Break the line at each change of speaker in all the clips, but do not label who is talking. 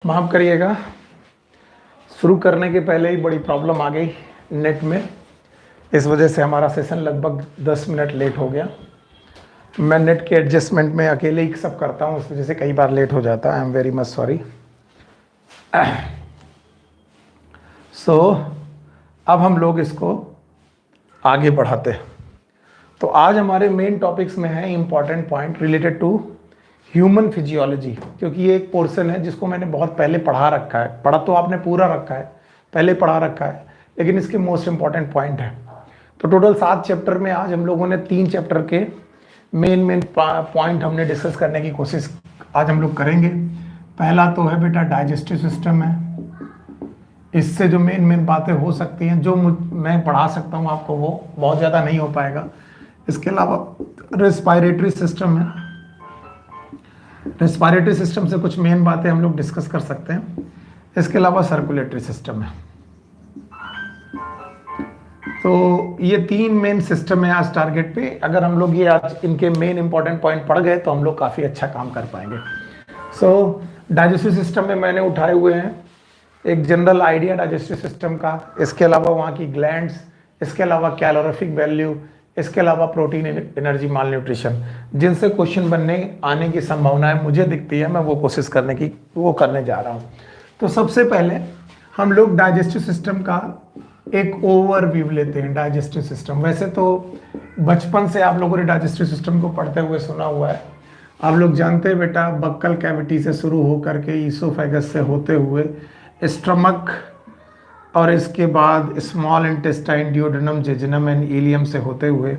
माफ़ करिएगा, शुरू करने के पहले ही बड़ी प्रॉब्लम आ गई नेट में। इस वजह से हमारा सेशन लगभग 10 मिनट लेट हो गया। मैं नेट के एडजस्टमेंट में अकेले ही सब करता हूँ, इस वजह से कई बार लेट हो जाता है। I am very much sorry. So अब हम लोग इसको आगे बढ़ाते हैं। तो आज हमारे मेन टॉपिक्स में है important point related to human physiology, क्योंकि ये एक पोर्शन है जिसको मैंने बहुत पहले पढ़ा रखा है। पढ़ा तो आपने पूरा रखा है, पहले पढ़ा रखा है, लेकिन इसके मोस्ट इंपॉर्टेंट पॉइंट है। तो टोटल 7 चैप्टर में आज हम लोगों ने 3 चैप्टर के मेन पॉइंट हमने डिस्कस करने की कोशिश आज हम लोग करेंगे। पहला तो है बेटा डाइजेस्टिव सिस्टम है। इससे जो मेन बातें हो सकती हैं, जो मैं पढ़ा सकता हूँ आपको, वो बहुत ज़्यादा नहीं हो पाएगा। इसके अलावा रेस्पिरेटरी सिस्टम है। रेस्पिरेटरी सिस्टम से कुछ मेन बातें हम लोग डिस्कस कर सकते हैं। इसके अलावा सर्कुलेटरी सिस्टम है। तो ये 3 मेन सिस्टम है आज टारगेट पे। अगर हम लोग ये आज इनके मेन इंपॉर्टेंट पॉइंट पढ़ गए तो हम लोग काफ़ी अच्छा काम कर पाएंगे। सो डाइजेस्टिव सिस्टम में मैंने उठाए हुए हैं एक जनरल आइडिया डाइजेस्टिव सिस्टम का, इसके अलावा वहाँ की ग्लैंड्स, इसके अलावा कैलोरीफिक वैल्यू, इसके अलावा प्रोटीन एनर्जी माल न्यूट्रिशन, जिनसे क्वेश्चन बनने आने की संभावनाएं मुझे दिखती है। मैं वो कोशिश करने जा रहा हूँ। तो सबसे पहले हम लोग डाइजेस्टिव सिस्टम का एक ओवरव्यू लेते हैं। डाइजेस्टिव सिस्टम, वैसे तो बचपन से आप लोगों ने डाइजेस्टिव सिस्टम को पढ़ते हुए सुना हुआ है। आप लोग जानते हैं बेटा, बक्कल कैविटी से शुरू होकर के ईसोफेगस से होते हुए स्टमक, और इसके बाद small intestine, duodenum, jejunum and ileum से होते हुए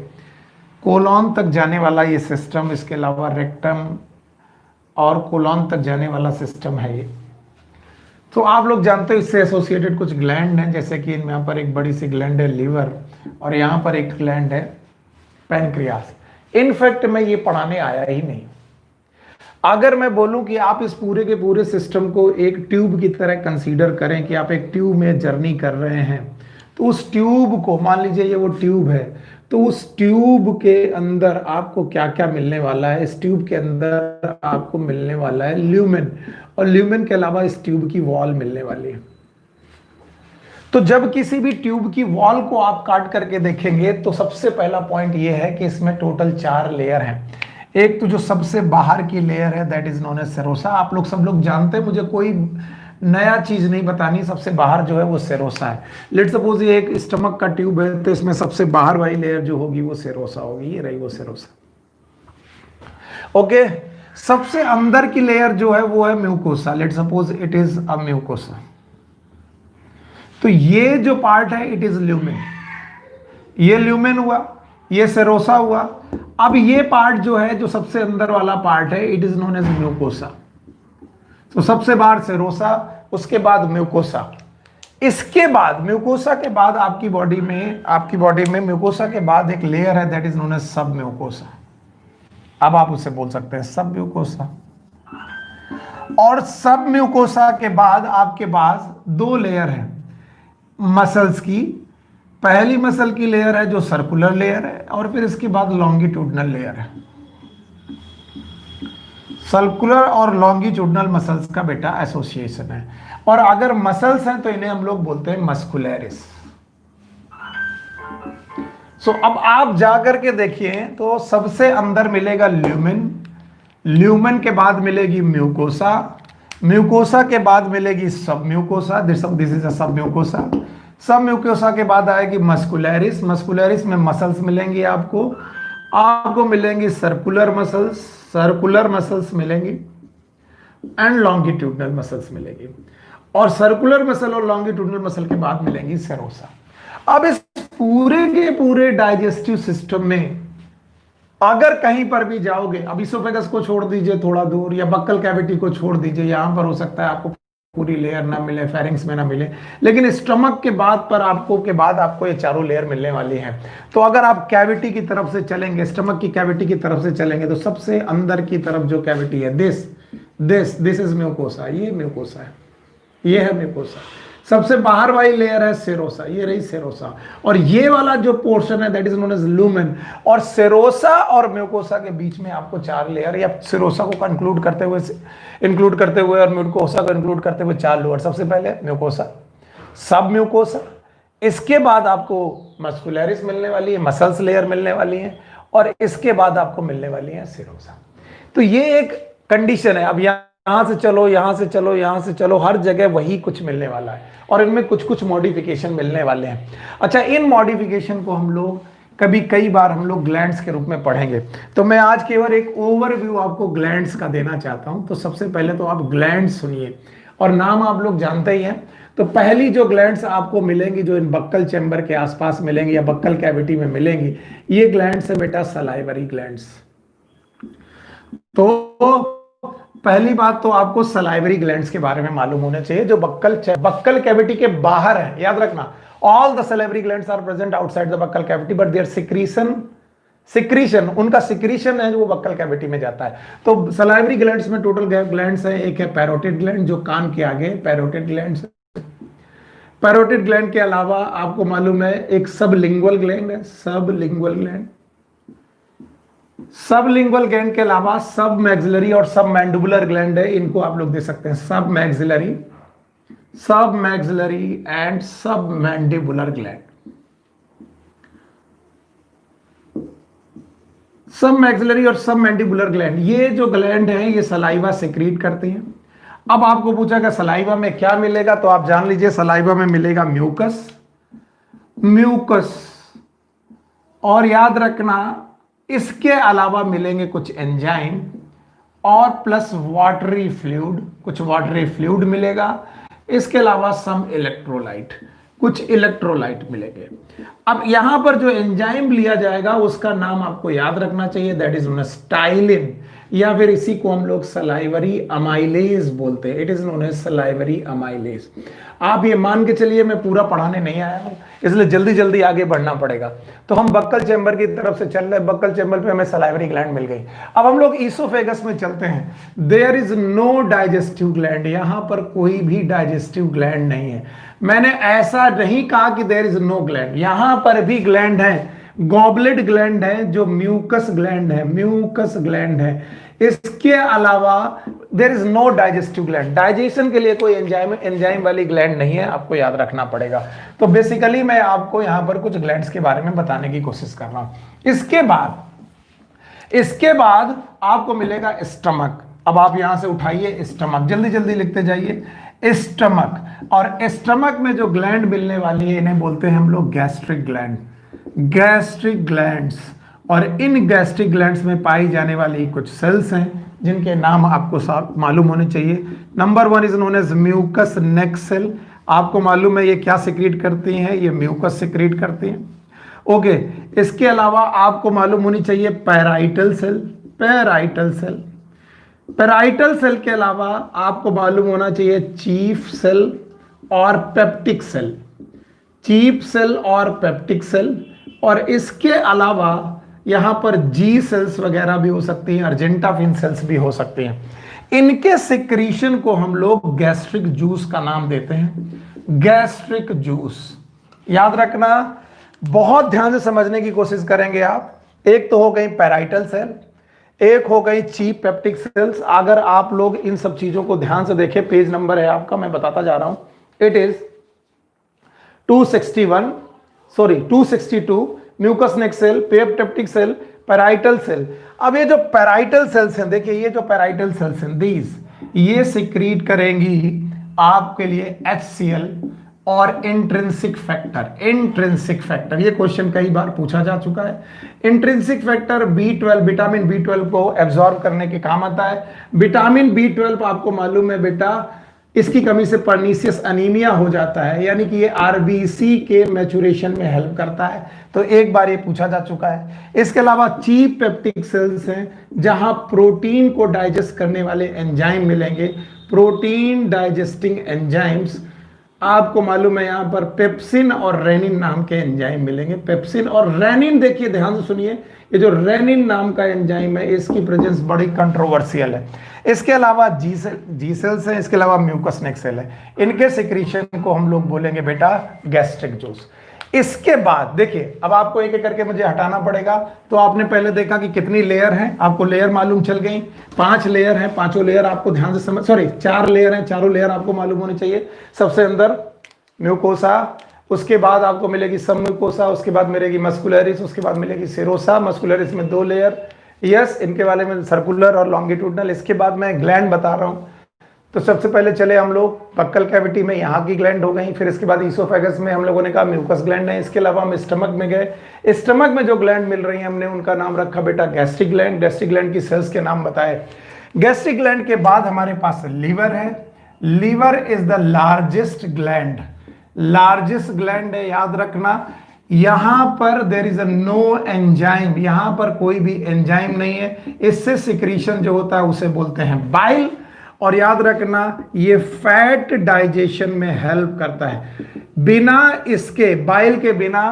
कोलॉन तक जाने वाला ये सिस्टम, इसके अलावा रेक्टम और कोलॉन तक जाने वाला सिस्टम है ये। तो आप लोग जानते हो इससे एसोसिएटेड कुछ ग्लैंड हैं, जैसे कि यहाँ पर एक बड़ी सी ग्लैंड है लीवर, और यहाँ पर एक ग्लैंड है पैनक्रियास। इनफैक्ट मैं ये पढ़ाने आया ही नहीं। अगर मैं बोलूं कि आप इस पूरे के पूरे सिस्टम को एक ट्यूब की तरह कंसीडर करें, कि आप एक ट्यूब में जर्नी कर रहे हैं, तो उस ट्यूब को, मान लीजिए ये वो ट्यूब है, तो उस ट्यूब के अंदर आपको क्या क्या मिलने वाला है? इस ट्यूब के अंदर आपको मिलने वाला है ल्यूमेन, और ल्यूमेन के अलावा इस ट्यूब की वॉल मिलने वाली है। तो जब किसी भी ट्यूब की वॉल को आप काट करके देखेंगे तो सबसे पहला पॉइंट ये है कि इसमें टोटल 4 लेयर हैं। एक तो जो सबसे बाहर की लेयर है, that is known as serosa. आप लोग सब लोग जानते हैं, मुझे कोई नया चीज नहीं बतानी। सबसे बाहर जो है वो सेरोसा है। लेट्स सपोज ये एक स्टमक का ट्यूब है, तो इसमें सबसे बाहर वाली लेयर जो होगी वो सेरोसा होगी। ये रही वो सेरोसा। ओके, सबसे अंदर की लेयर जो है वो है mucosa. Let's suppose it is a mucosa. तो ये जो पार्ट है इट इज ल्यूमेन। ये ल्यूमेन हुआ, ये सेरोसा हुआ। अब ये पार्ट जो है, जो सबसे अंदर वाला पार्ट है, it is known as mucosa. तो सबसे बाहर सेरोसा, उसके बाद म्यूकोसा। इसके बाद म्यूकोसा के बाद आपकी बॉडी में म्यूकोसा के बाद एक लेयर है, दैट इज नोन एज सब म्यूकोसा। अब आप उसे बोल सकते हैं सब म्यूकोसा। और सब म्यूकोसा के बाद आपके पास 2 लेयर है मसल्स की। पहली मसल की लेयर है जो सर्कुलर लेयर है, और फिर इसके बाद लॉन्गिट्यूडनल लेयर है। सर्कुलर और लॉन्गिट्यूडनल मसल्स का बेटा एसोसिएशन है। और अगर मसल्स हैं तो इन्हें हम लोग बोलते हैं मस्कुलरिस। सो अब आप जाकर के देखिए तो सबसे अंदर मिलेगा ल्यूमेन, ल्यूमेन के बाद मिलेगी म्यूकोसा, म्यूकोसा के बाद मिलेगी सब म्यूकोसा, दिस इज अ सब म्यूकोसा। सब म्यूकोसा के बाद आएगी मस्कुलरिस, मस्कुलरिस में मसल्स मिलेंगी आपको मिलेंगी सर्कुलर मसल्स मिलेंगी एंड लॉन्गिट्यूडनल मसल्स मिलेगी। और सर्कुलर मसल और लॉन्गिट्यूडनल मसल के बाद मिलेंगी सेरोसा। अब इस पूरे के पूरे डाइजेस्टिव सिस्टम में अगर कहीं पर भी जाओगे, अब इसोफेगस को छोड़ दीजिए थोड़ा दूर, या बक्कल कैविटी को छोड़ दीजिए, यहां पर हो सकता है आपको पूरी लेयर ना मिले, फेरिंग्स में ना मिले, लेकिन स्टमक के बाद आपको ये चारों लेयर मिलने वाली हैं। तो अगर आप कैविटी की तरफ से चलेंगे, स्टमक की कैविटी की तरफ से चलेंगे, तो सबसे अंदर की तरफ जो कैविटी है, दिस इज म्यूकोसा। ये म्यूकोसा है, ये है म्यूकोसा। सबसे बाहर वाली लेयर है सेरोसा, ये रही सेरोसा, और ये वाला जो पोर्शन है that is known as lumen. और सेरोसा और म्यूकोसा के बीच में आपको 4 लेयर, या सेरोसा को इंक्लूड करते हुए और म्यूकोसा को इंक्लूड करते हुए 4 लेयर। सबसे पहले म्यूकोसा, सब म्यूकोसा, इसके बाद आपको मस्कुलरिस मिलने वाली है, मसल्स लेयर मिलने वाली है, और इसके बाद आपको मिलने वाली है सेरोसा। तो ये एक कंडीशन है। अब यहां से चलो, यहां से चलो, यहां से चलो, हर जगह वही कुछ मिलने वाला है, और इनमें कुछ कुछ मॉडिफिकेशन मिलने वाले हैं। अच्छा, इन मॉडिफिकेशन को हम लोग कई बार हम लोग ग्लैंड्स के रूप में पढ़ेंगे। तो मैं आज केवल एक ओवरव्यू आपको ग्लैंड्स का देना चाहता हूं। तो सबसे पहले तो आप ग्लैंड्स सुनिए, और नाम आप लोग जानते ही हैं। तो पहली जो ग्लैंड्स आपको मिलेंगी, जो इन बक्कल चैम्बर के आसपास मिलेंगी या बक्कल कैविटी में मिलेंगी, ये ग्लैंड्स है बेटा सलाइवरी ग्लैंड्स। तो पहली बात तो आपको सलाइवरी ग्लैंड्स के बारे में मालूम होना चाहिए, जो बक्कल कैविटी के बाहर है। याद रखना, all the salivary glands are present outside the buccal cavity, but their secretion उनका सिक्रीशन है जो वो बक्कल कैविटी में जाता है। तो सलाइवरी ग्लैंड्स में टोटल ग्लैंड्स है, एक है पैरोटिड ग्लैंड जो कान के आगे पैरोटिड ग्लैंड्स। पैरोटिड ग्लैंड के अलावा आपको मालूम है एक सबलिंगुअल ग्लैंड है, सबलिंगुअल ग्लैंड। सबलिंगुअल ग्लैंड के अलावा सब मैक्सिलरी और सब मैंडिबुलर ग्लैंड है, इनको आप लोग दे सकते हैं सब मैक्सिलरी एंड सब मैंडिबुलर ग्लैंड। सब मैक्सिलरी और सब मैंडिबुलर ग्लैंड, ये जो ग्लैंड है ये सलाइवा सेक्रीट करते हैं। अब आपको पूछा कि सलाइवा में क्या मिलेगा, तो आप जान लीजिए सलाइवा में मिलेगा म्यूकस, और याद रखना इसके अलावा मिलेंगे कुछ एंजाइम और प्लस वाटरी फ्लूइड, कुछ वाटरी फ्लूइड मिलेगा। इसके अलावा सम इलेक्ट्रोलाइट, कुछ इलेक्ट्रोलाइट मिलेंगे। अब यहां पर जो एंजाइम लिया जाएगा उसका नाम आपको याद रखना चाहिए, that is known as ptyalin, या फिर इसी को हम लोग सलाइवरी अमाइलेज बोलते हैं। It is known as salivary amylase. आप ये मान के चलिए मैं पूरा पढ़ाने नहीं आया हूं, इसलिए जल्दी जल्दी आगे बढ़ना पड़ेगा। तो हम बक्कल चैम्बर की तरफ से चल रहे, बक्कल चैम्बर पे हमें सलाइवरी ग्लैंड मिल गई। अब हम लोग ईसोफेगस में चलते हैं। There is no digestive gland, यहां पर कोई भी डाइजेस्टिव ग्लैंड नहीं है। मैंने ऐसा नहीं कहा कि देयर इज नो ग्लैंड, यहां पर भी ग्लैंड है। गॉबलेट ग्लैंड है जो म्यूकस ग्लैंड है। इसके अलावा there is no digestive gland, digestion के लिए कोई एंजाइम वाली ग्लैंड नहीं है, आपको याद रखना पड़ेगा। तो बेसिकली मैं आपको यहां पर कुछ ग्लैंड्स के बारे में बताने की कोशिश कर रहा हूं। इसके बाद आपको मिलेगा स्टमक। अब आप यहां से उठाइए स्टमक, जल्दी जल्दी लिखते जाइए स्टमक। और स्टमक में जो ग्लैंड मिलने वाली है इन्हें बोलते हैं हम लोग गैस्ट्रिक ग्लैंड्स। और इन गैस्ट्रिक ग्लैंड्स में पाई जाने वाली कुछ सेल्स हैं जिनके नाम आपको मालूम होने चाहिए। Number 1 is known as mucous neck cell. आपको मालूम है ये क्या सिक्रीट करती हैं, ये म्यूकस सिक्रीट करती हैं। ओके, इसके अलावा आपको मालूम होनी चाहिए पैराइटल सेल के अलावा आपको मालूम होना चाहिए चीफ सेल और पेप्टिक सेल। और इसके अलावा यहां पर जी सेल्स वगैरह भी हो सकती हैं, अर्जेंटाफिन सेल्स भी हो सकती हैं। इनके सिक्रीशन को हम लोग गैस्ट्रिक जूस का नाम देते हैं, गैस्ट्रिक जूस। याद रखना, बहुत ध्यान से समझने की कोशिश करेंगे आप। एक तो हो गई पैराइटल सेल, एक हो गई चीफ पेप्टिक सेल्स। अगर आप लोग इन सब चीजों को ध्यान से देखें, पेज नंबर है आपका, मैं बताता जा रहा हूं, it is 262 mucus neck cell, peptic cell, parietal cell. अब ये जो पैराइटल सेल्स हैं, देखिए ये जो पैराइटल सेल्स हैं ये सिक्रीट करेंगी आपके लिए HCl और इंट्रिंसिक फैक्टर। ये क्वेश्चन कई बार पूछा जा चुका है। Intrinsic factor B12, vitamin B12 को एब्जॉर्ब करने के काम आता है। विटामिन B12 आपको मालूम है बेटा, इसकी कमी से पर्नीशियस अनीमिया हो जाता है, यानी कि ये आरबीसी के मैचुरेशन में हेल्प करता है। तो एक बार ये पूछा जा चुका है। इसके अलावा चीफ पेप्टिक सेल्स हैं जहां प्रोटीन को डाइजेस्ट करने वाले एंजाइम मिलेंगे, प्रोटीन डाइजेस्टिंग एंजाइम्स। आपको मालूम है यहां पर पेप्सिन और रेनिन नाम के एंजाइम मिलेंगे। पेप्सिन और रेनिन, देखिए ध्यान से सुनिए, ये जो रेनिन नाम का एंजाइम है इसकी प्रेजेंस बड़ी कंट्रोवर्शियल है। इसके अलावा जी सेल्स है, इसके अलावा म्यूकस नेक सेल है, इनके सिक्रीशन को हम लोग बोलेंगे बेटा गैस्ट्रिक जूस। इसके बाद देखिए, अब आपको एक एक करके मुझे हटाना पड़ेगा। तो आपने पहले देखा कि कितनी लेयर हैं, आपको लेयर मालूम चल गई, 5 लेयर हैं, पांचों लेयर आपको ध्यान से समझ, सॉरी 4 लेयर हैं, चारों लेयर आपको मालूम होनी चाहिए। सबसे अंदर म्यूकोसा, उसके बाद आपको मिलेगी सब म्यूकोसा, उसके बाद मिलेगी मस्कुलरिस, उसके बाद मिलेगी सेरोसा। मस्कुलरिस में 2 लेयर, यस, इनके वाले में सर्कुलर और लॉन्गिट्यूडनल। इसके बाद मैं ग्लैंड बता रहा हूं। तो सबसे पहले चले हम लोग बक्कल कैविटी में, यहाँ की ग्लैंड हो गई। फिर इसके बाद ईसोफेगस में हम लोगों ने कहा म्यूकस ग्लैंड है। इसके अलावा हम स्टमक में गए। स्टमक में जो ग्लैंड मिल रही हैं हमने उनका नाम रखा बेटा गैस्ट्रिक ग्लैंड। गैस्ट्रिक ग्लैंड की सेल्स के नाम बताए। गैस्ट्रिक ग्लैंड के बाद हमारे पास लीवर है। Liver is the largest gland, largest gland है, याद रखना। यहां पर there is a no enzyme, यहां पर कोई भी एंजाइम नहीं है। इससे सिक्रीशन जो होता है उसे बोलते हैं बाइल। और याद रखना ये फैट डाइजेशन में हेल्प करता है। बिना इसके, बाइल के बिना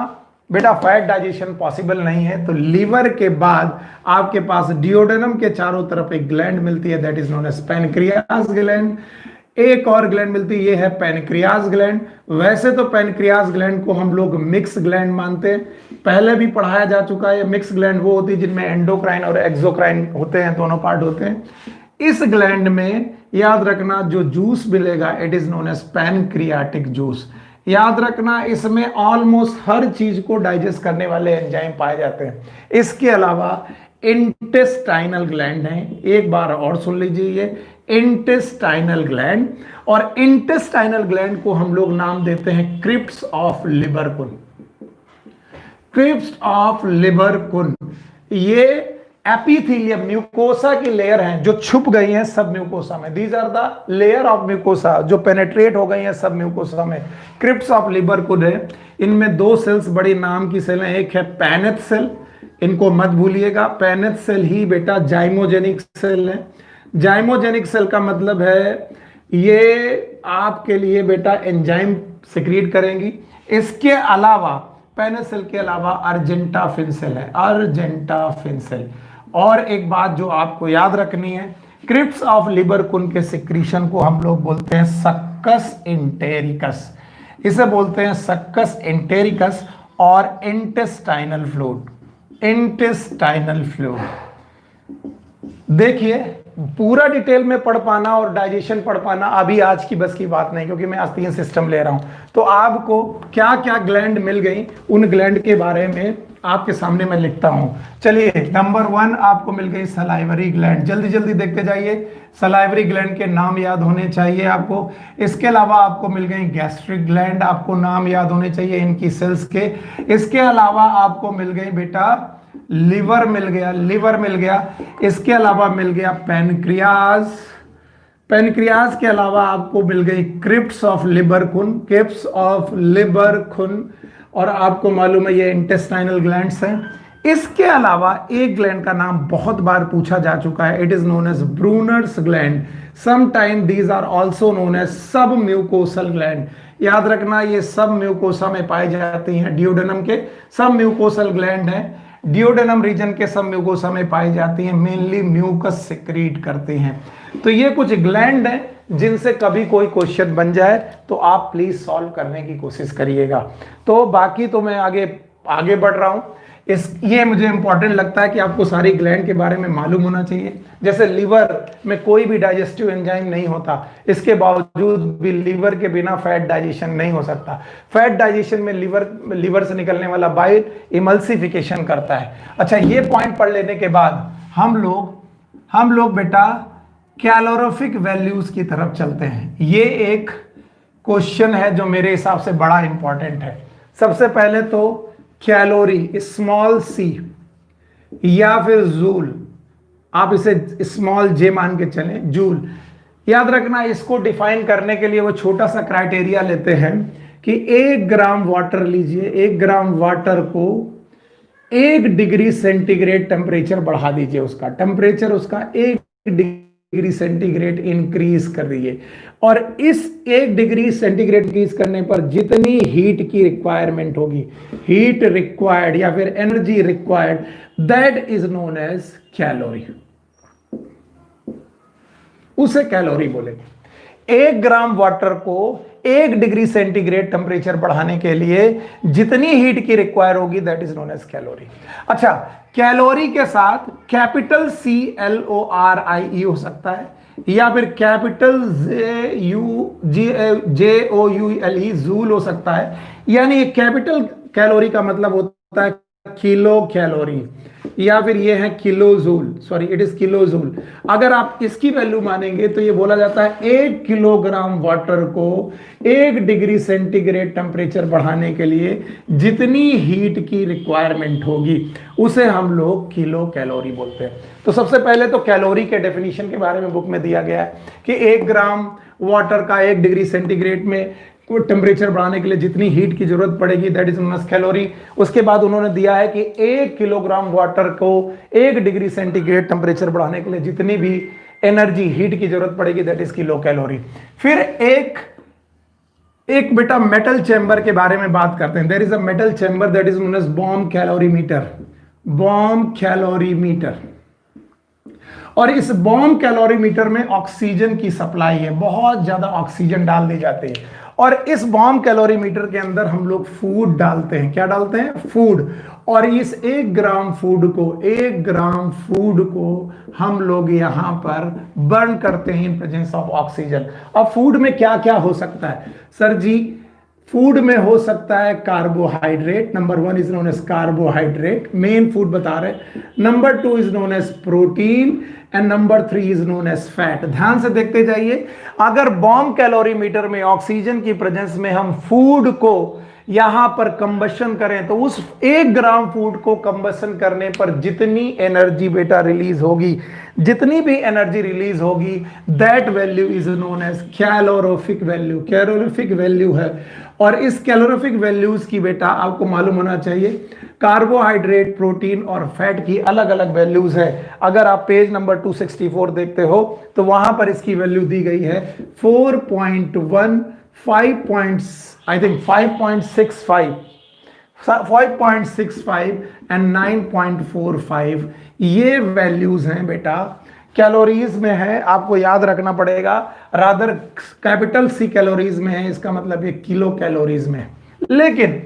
बेटा फैट डाइजेशन पॉसिबल नहीं है। तो लीवर के बाद आपके पास डिओडेनम के चारों तरफ एक ग्लैंड मिलती है, that is known as pancreas gland. एक और ग्लैंड मिलती है, ये है पैनक्रियाज ग्लैंड। वैसे तो पैनक्रियाज ग्लैंड को हम लोग मिक्स ग्लैंड मानते हैं, पहले भी पढ़ाया जा चुका है। मिक्स ग्लैंड वो होती है जिनमें एंडोक्राइन और एक्सोक्राइन होते हैं, दोनों पार्ट होते हैं। इस ग्लैंड में याद रखना जो जूस मिलेगा it is known as pancreatic juice. याद रखना इसमें ऑलमोस्ट हर चीज को डाइजेस्ट करने वाले एंजाइम पाए जाते हैं। इसके अलावा इंटेस्टाइनल ग्लैंड है, एक बार और सुन लीजिए, ये इंटेस्टाइनल ग्लैंड। और इंटेस्टाइनल ग्लैंड को हम लोग नाम देते हैं क्रिप्स ऑफ लिबरकुन। क्रिप्स ऑफ लिबरकुन ये एपिथेलियम म्यूकोसा की लेयर हैं जो छुप गई हैं सब म्यूकोसा में। These are the layer of mucosa जो पेनेट्रेट हो गई हैं सब म्यूकोसा में। क्रिप्स ऑफ लिबरकुन है। इनमें 2 सेल्स बड़ी नाम की सेल हैं, एक है पैनेथ सेल, इनको मत भूलिएगा। पैनेथ सेल ही बेटा जाइमोजेनिक सेल है। जाइमोजेनिक सेल का मतलब है ये आपके लिए बेटा एंजाइम सिक्रीट करेंगी। इसके अलावा पैनेथ सेल के अलावा अर्जेंटाफिन सेल है, अर्जेंटाफिन सेल। और एक बात जो आपको याद रखनी है, क्रिप्स ऑफ लिबरकुन के सिक्रीशन को हम लोग बोलते हैं सक्कस इंटेरिकस। इसे बोलते हैं सक्कस इंटेरिकस और इंटेस्टाइनल फ्लूइड, इंटेस्टाइनल फ्लूइड। देखिए पूरा डिटेल में पढ़ पाना और डाइजेशन पढ़ पाना अभी आज की बस की बात नहीं, क्योंकि मैं आज 3 सिस्टम ले रहा हूं। तो आपको क्या क्या ग्लैंड मिल गई उन ग्लैंड के बारे में आपके सामने मैं लिखता हूं। चलिए नंबर 1 आपको मिल गई सलाइवरी ग्लैंड। जल्दी जल्दी देखते जाइए, सलाइवरी ग्लैंड के नाम याद होने चाहिए आपको। इसके अलावा आपको मिल गई गैस्ट्रिक ग्लैंड, आपको नाम याद होने चाहिए इनकी सेल्स के। इसके अलावा आपको मिल गई बेटा लिवर मिल गया, लिवर मिल गया। इसके अलावा मिल गया पैनक्रियाज, पैनक्रियाज के अलावा आपको मिल गई क्रिप्स ऑफ लिबरकुन, क्रिप्स ऑफ लिबरकुन। और आपको मालूम है ये इंटेस्टाइनल ग्लैंड्स हैं। इसके अलावा एक ग्लैंड का नाम बहुत बार पूछा जा चुका है, it is known as Brunner's gland. Sometime these are also known as submucosal gland. याद रखना ये सब म्यूकोसा में पाई जाती हैं, डिओडेनम के सब म्यूकोसल ग्लैंड हैं। डिओडेनम रीजन के सब म्यूकोसा में पाई जाती हैं, मेनली म्यूकस सिक्रीट करते हैं। तो ये कुछ ग्लैंड हैं जिनसे कभी कोई क्वेश्चन बन जाए तो आप प्लीज सॉल्व करने की कोशिश करिएगा। तो बाकी तो मैं आगे बढ़ रहा हूं। ये मुझे इंपॉर्टेंट लगता है कि आपको सारी ग्लैंड के बारे में मालूम होना चाहिए। जैसे लिवर में कोई भी डाइजेस्टिव एंजाइम नहीं होता, इसके बावजूद भी लिवर के बिना फैट डाइजेशन नहीं हो सकता। फैट डाइजेशन में लिवर से निकलने वाला बाइल इमल्सिफिकेशन करता है। अच्छा, ये पॉइंट पढ़ लेने के बाद हम लोग बेटा कैलोरीफिक वैल्यूज की तरफ चलते हैं। ये एक क्वेश्चन है जो मेरे हिसाब से बड़ा इंपॉर्टेंट है। सबसे पहले तो कैलोरी स्मॉल सी या फिर जूल, आप इसे स्मॉल जे मान के चलें, जूल। याद रखना इसको डिफाइन करने के लिए वो छोटा सा क्राइटेरिया लेते हैं कि 1 ग्राम वाटर लीजिए, 1 ग्राम वाटर को 1 डिग्री सेंटीग्रेड टेम्परेचर बढ़ा दीजिए, उसका टेम्परेचर उसका 1 डिग्री सेंटीग्रेड इंक्रीज कर दीजिए। और इस 1 डिग्री सेंटीग्रेड इंक्रीज करने पर जितनी हीट की रिक्वायरमेंट होगी, हीट रिक्वायर्ड या फिर energy required, that is known as calorie, उसे कैलोरी बोलेंगे। 1 ग्राम वाटर को 1 डिग्री सेंटीग्रेड टेम्परेचर बढ़ाने के लिए जितनी हीट की रिक्वायर होगी, that is known as calorie. अच्छा, कैलोरी के साथ कैपिटल CLORIE हो सकता है, या फिर कैपिटल JOULE जूल हो सकता है। यानी कैपिटल कैलोरी का मतलब होता है किलो कैलोरी, या फिर ये है kilo joule, sorry it is kilo joule. अगर आप इसकी वैल्यू मानेंगे तो ये बोला जाता है 1 किलोग्राम वाटर को 1 डिग्री सेंटीग्रेड टेम्परेचर बढ़ाने के लिए जितनी हीट की रिक्वायरमेंट होगी, उसे हम लोग किलो कैलोरी बोलते हैं। तो सबसे पहले तो कैलोरी के डेफिनेशन के बारे में बुक में दिया गया है कि 1 ग्राम वाटर का 1 डिग्री सेंटीग्रेड में टेम्परेचर बढ़ाने के लिए जितनी हीट की जरूरत पड़ेगी, that is known as calorie. उसके बाद उन्होंने दिया है कि 1 किलोग्राम वाटर को 1 डिग्री सेंटीग्रेड टेम्परेचर बढ़ाने के लिए जितनी भी एनर्जी हीट की जरूरत पड़ेगी, दैट इज किलो कैलोरी। फिर एक बेटा मेटल चैम्बर के बारे में बात करते हैं। There is a metal chamber that is known as bomb calorimeter, bomb calorimeter. और इस बॉम्ब कैलोरीमीटर में ऑक्सीजन की सप्लाई है, बहुत ज्यादा ऑक्सीजन डाल दी जाती है। और इस बॉम्ब कैलोरीमीटर के अंदर हम लोग फूड डालते हैं। क्या डालते हैं? फूड। और इस 1 ग्राम फूड को हम लोग यहां पर बर्न करते हैं इन प्रेजेंस ऑफ ऑक्सीजन। अब फूड में क्या क्या हो सकता है सर जी? फूड में हो सकता है carbohydrate, number 1 is known as carbohydrate, main food बता रहे। Number 2 is known as protein and number 3 is known as fat. ध्यान से देखते जाइए, अगर बॉम्ब कैलोरीमीटर में ऑक्सीजन की प्रेजेंस में हम फूड को यहां पर कंबशन करें तो उस 1 ग्राम फूड को कंबशन करने पर जितनी एनर्जी बेटा रिलीज होगी, जितनी भी एनर्जी रिलीज होगी, that value is known as calorific value. Calorific value है। और इस कैलोरीफिक वैल्यूज की बेटा आपको मालूम होना चाहिए, कार्बोहाइड्रेट, प्रोटीन और फैट की अलग अलग वैल्यूज है। अगर आप पेज नंबर 264 देखते हो तो वहां पर इसकी वैल्यू दी गई है 4.1, 5.65 एंड 9.45। ये वैल्यूज हैं बेटा, कैलोरीज में है, आपको याद रखना पड़ेगा। रादर कैपिटल C कैलोरीज में है, इसका मतलब ये किलो कैलोरीज में है। लेकिन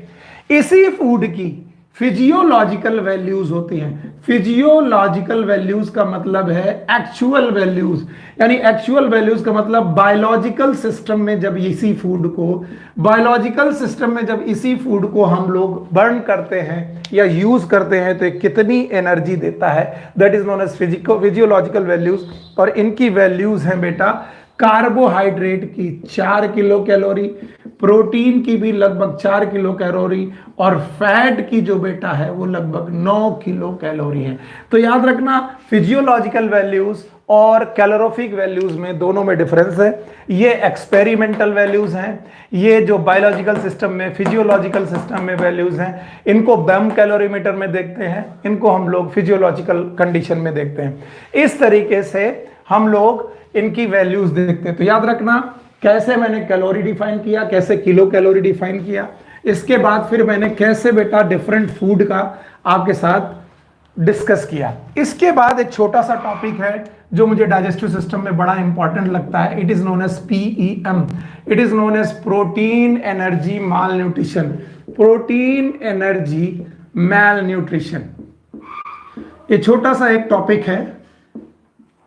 इसी फूड की फिजियोलॉजिकल वैल्यूज होती हैं। फिजियोलॉजिकल वैल्यूज का मतलब है एक्चुअल वैल्यूज, यानी एक्चुअल वैल्यूज का मतलब बायोलॉजिकल सिस्टम में जब इसी फूड को हम लोग बर्न करते हैं या यूज करते हैं तो कितनी एनर्जी देता है, that is known as physiological values. और इनकी वैल्यूज हैं बेटा, कार्बोहाइड्रेट की 4 किलो कैलोरी, प्रोटीन की भी लगभग 4 किलो कैलोरी, और फैट की जो बेटा है वो लगभग 9 किलो कैलोरी है। तो याद रखना, फिजियोलॉजिकल वैल्यूज और कैलोरीफिक वैल्यूज में दोनों में डिफरेंस है। ये एक्सपेरिमेंटल वैल्यूज हैं, ये जो बायोलॉजिकल सिस्टम में, फिजियोलॉजिकल सिस्टम में वैल्यूज हैं, इनको बॉम्ब कैलोरीमीटर में देखते हैं, इनको हम लोग फिजियोलॉजिकल कंडीशन में देखते हैं। इस तरीके से हम लोग इनकी वैल्यूज देखते हैं। तो याद रखना, कैसे मैंने कैलोरी डिफाइन किया, कैसे किलो कैलोरी डिफाइन किया, इसके बाद फिर मैंने कैसे बेटा डिफरेंट फूड का आपके साथ डिस्कस किया। इसके बाद एक छोटा सा टॉपिक है जो मुझे डाइजेस्टिव सिस्टम में बड़ा इंपॉर्टेंट लगता है। It is known as PEM, it is known as protein energy malnutrition. Protein energy malnutrition, ये छोटा सा एक टॉपिक है,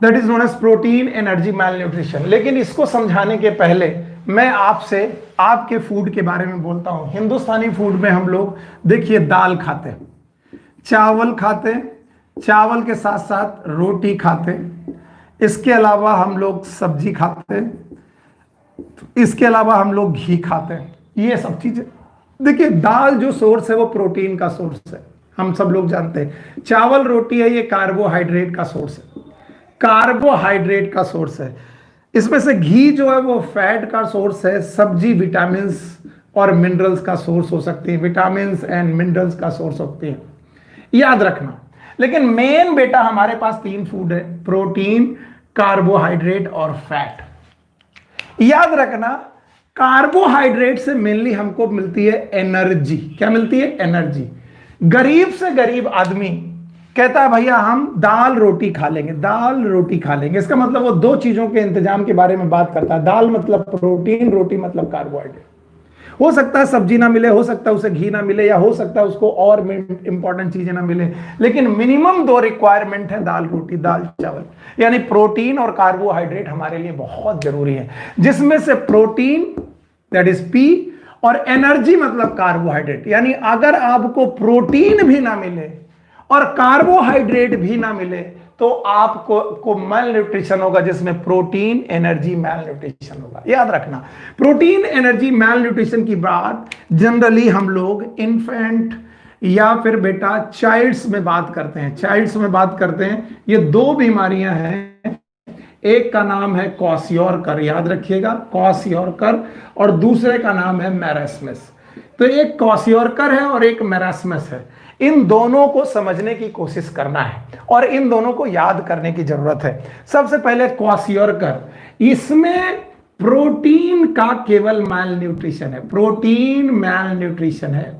that is known as protein energy malnutrition. लेकिन इसको समझाने के पहले मैं आपसे आपके फूड के बारे में बोलता हूं। हिंदुस्तानी फूड में हम लोग देखिए दाल खाते, चावल खाते, चावल के साथ साथ रोटी खाते, इसके अलावा हम लोग सब्जी खाते, इसके अलावा हम लोग घी खाते, ये सब चीजें। देखिए दाल जो सोर्स है वो प्रोटीन का सोर्स है, हम सब लोग जानते हैं। चावल रोटी है, ये कार्बोहाइड्रेट का सोर्स है, कार्बोहाइड्रेट का सोर्स है। इसमें से घी जो है वो फैट का सोर्स है। सब्जी विटामिन्स और मिनरल्स का सोर्स हो सकती है, विटामिन्स एंड मिनरल्स का सोर्स होती है, याद रखना। लेकिन मेन बेटा हमारे पास 3 फूड है, प्रोटीन, कार्बोहाइड्रेट और फैट। याद रखना, कार्बोहाइड्रेट से मेनली हमको मिलती है एनर्जी। क्या मिलती है? एनर्जी। गरीब से गरीब आदमी कहता है भैया हम दाल रोटी खा लेंगे, दाल रोटी खा लेंगे। इसका मतलब वो दो चीजों के इंतजाम के बारे में बात करता है। दाल मतलब प्रोटीन, रोटी मतलब कार्बोहाइड्रेट। हो सकता है सब्जी ना मिले, हो सकता है उसे घी ना मिले, या हो सकता है उसको और इंपॉर्टेंट चीजें ना मिले, लेकिन मिनिमम दो रिक्वायरमेंट है दाल रोटी, दाल चावल। यानी प्रोटीन और कार्बोहाइड्रेट हमारे लिए बहुत जरूरी है, जिसमें से प्रोटीन दैट इज पी और एनर्जी मतलब कार्बोहाइड्रेट। यानी अगर आपको प्रोटीन भी ना मिले और कार्बोहाइड्रेट भी ना मिले तो आपको मेल न्यूट्रिशन होगा, जिसमें प्रोटीन एनर्जी मेल न्यूट्रिशन होगा। याद रखना, प्रोटीन एनर्जी मेल न्यूट्रिशन की बात जनरली हम लोग इन्फेंट या फिर बेटा चाइल्ड्स में बात करते हैं। चाइल्ड्स में बात करते हैं। ये दो बीमारियां हैं, एक का नाम है क्वाशियोरकर, याद रखिएगा क्वाशियोरकर, और दूसरे का नाम है मैरास्मस। तो एक क्वाशियोरकर है और एक मैरास्मस है। इन दोनों को समझने की कोशिश करना है और इन दोनों को याद करने की जरूरत है। सबसे पहले क्वाशियोरकर, इसमें प्रोटीन का केवल मेल न्यूट्रिशन है, प्रोटीन मेल न्यूट्रिशन है,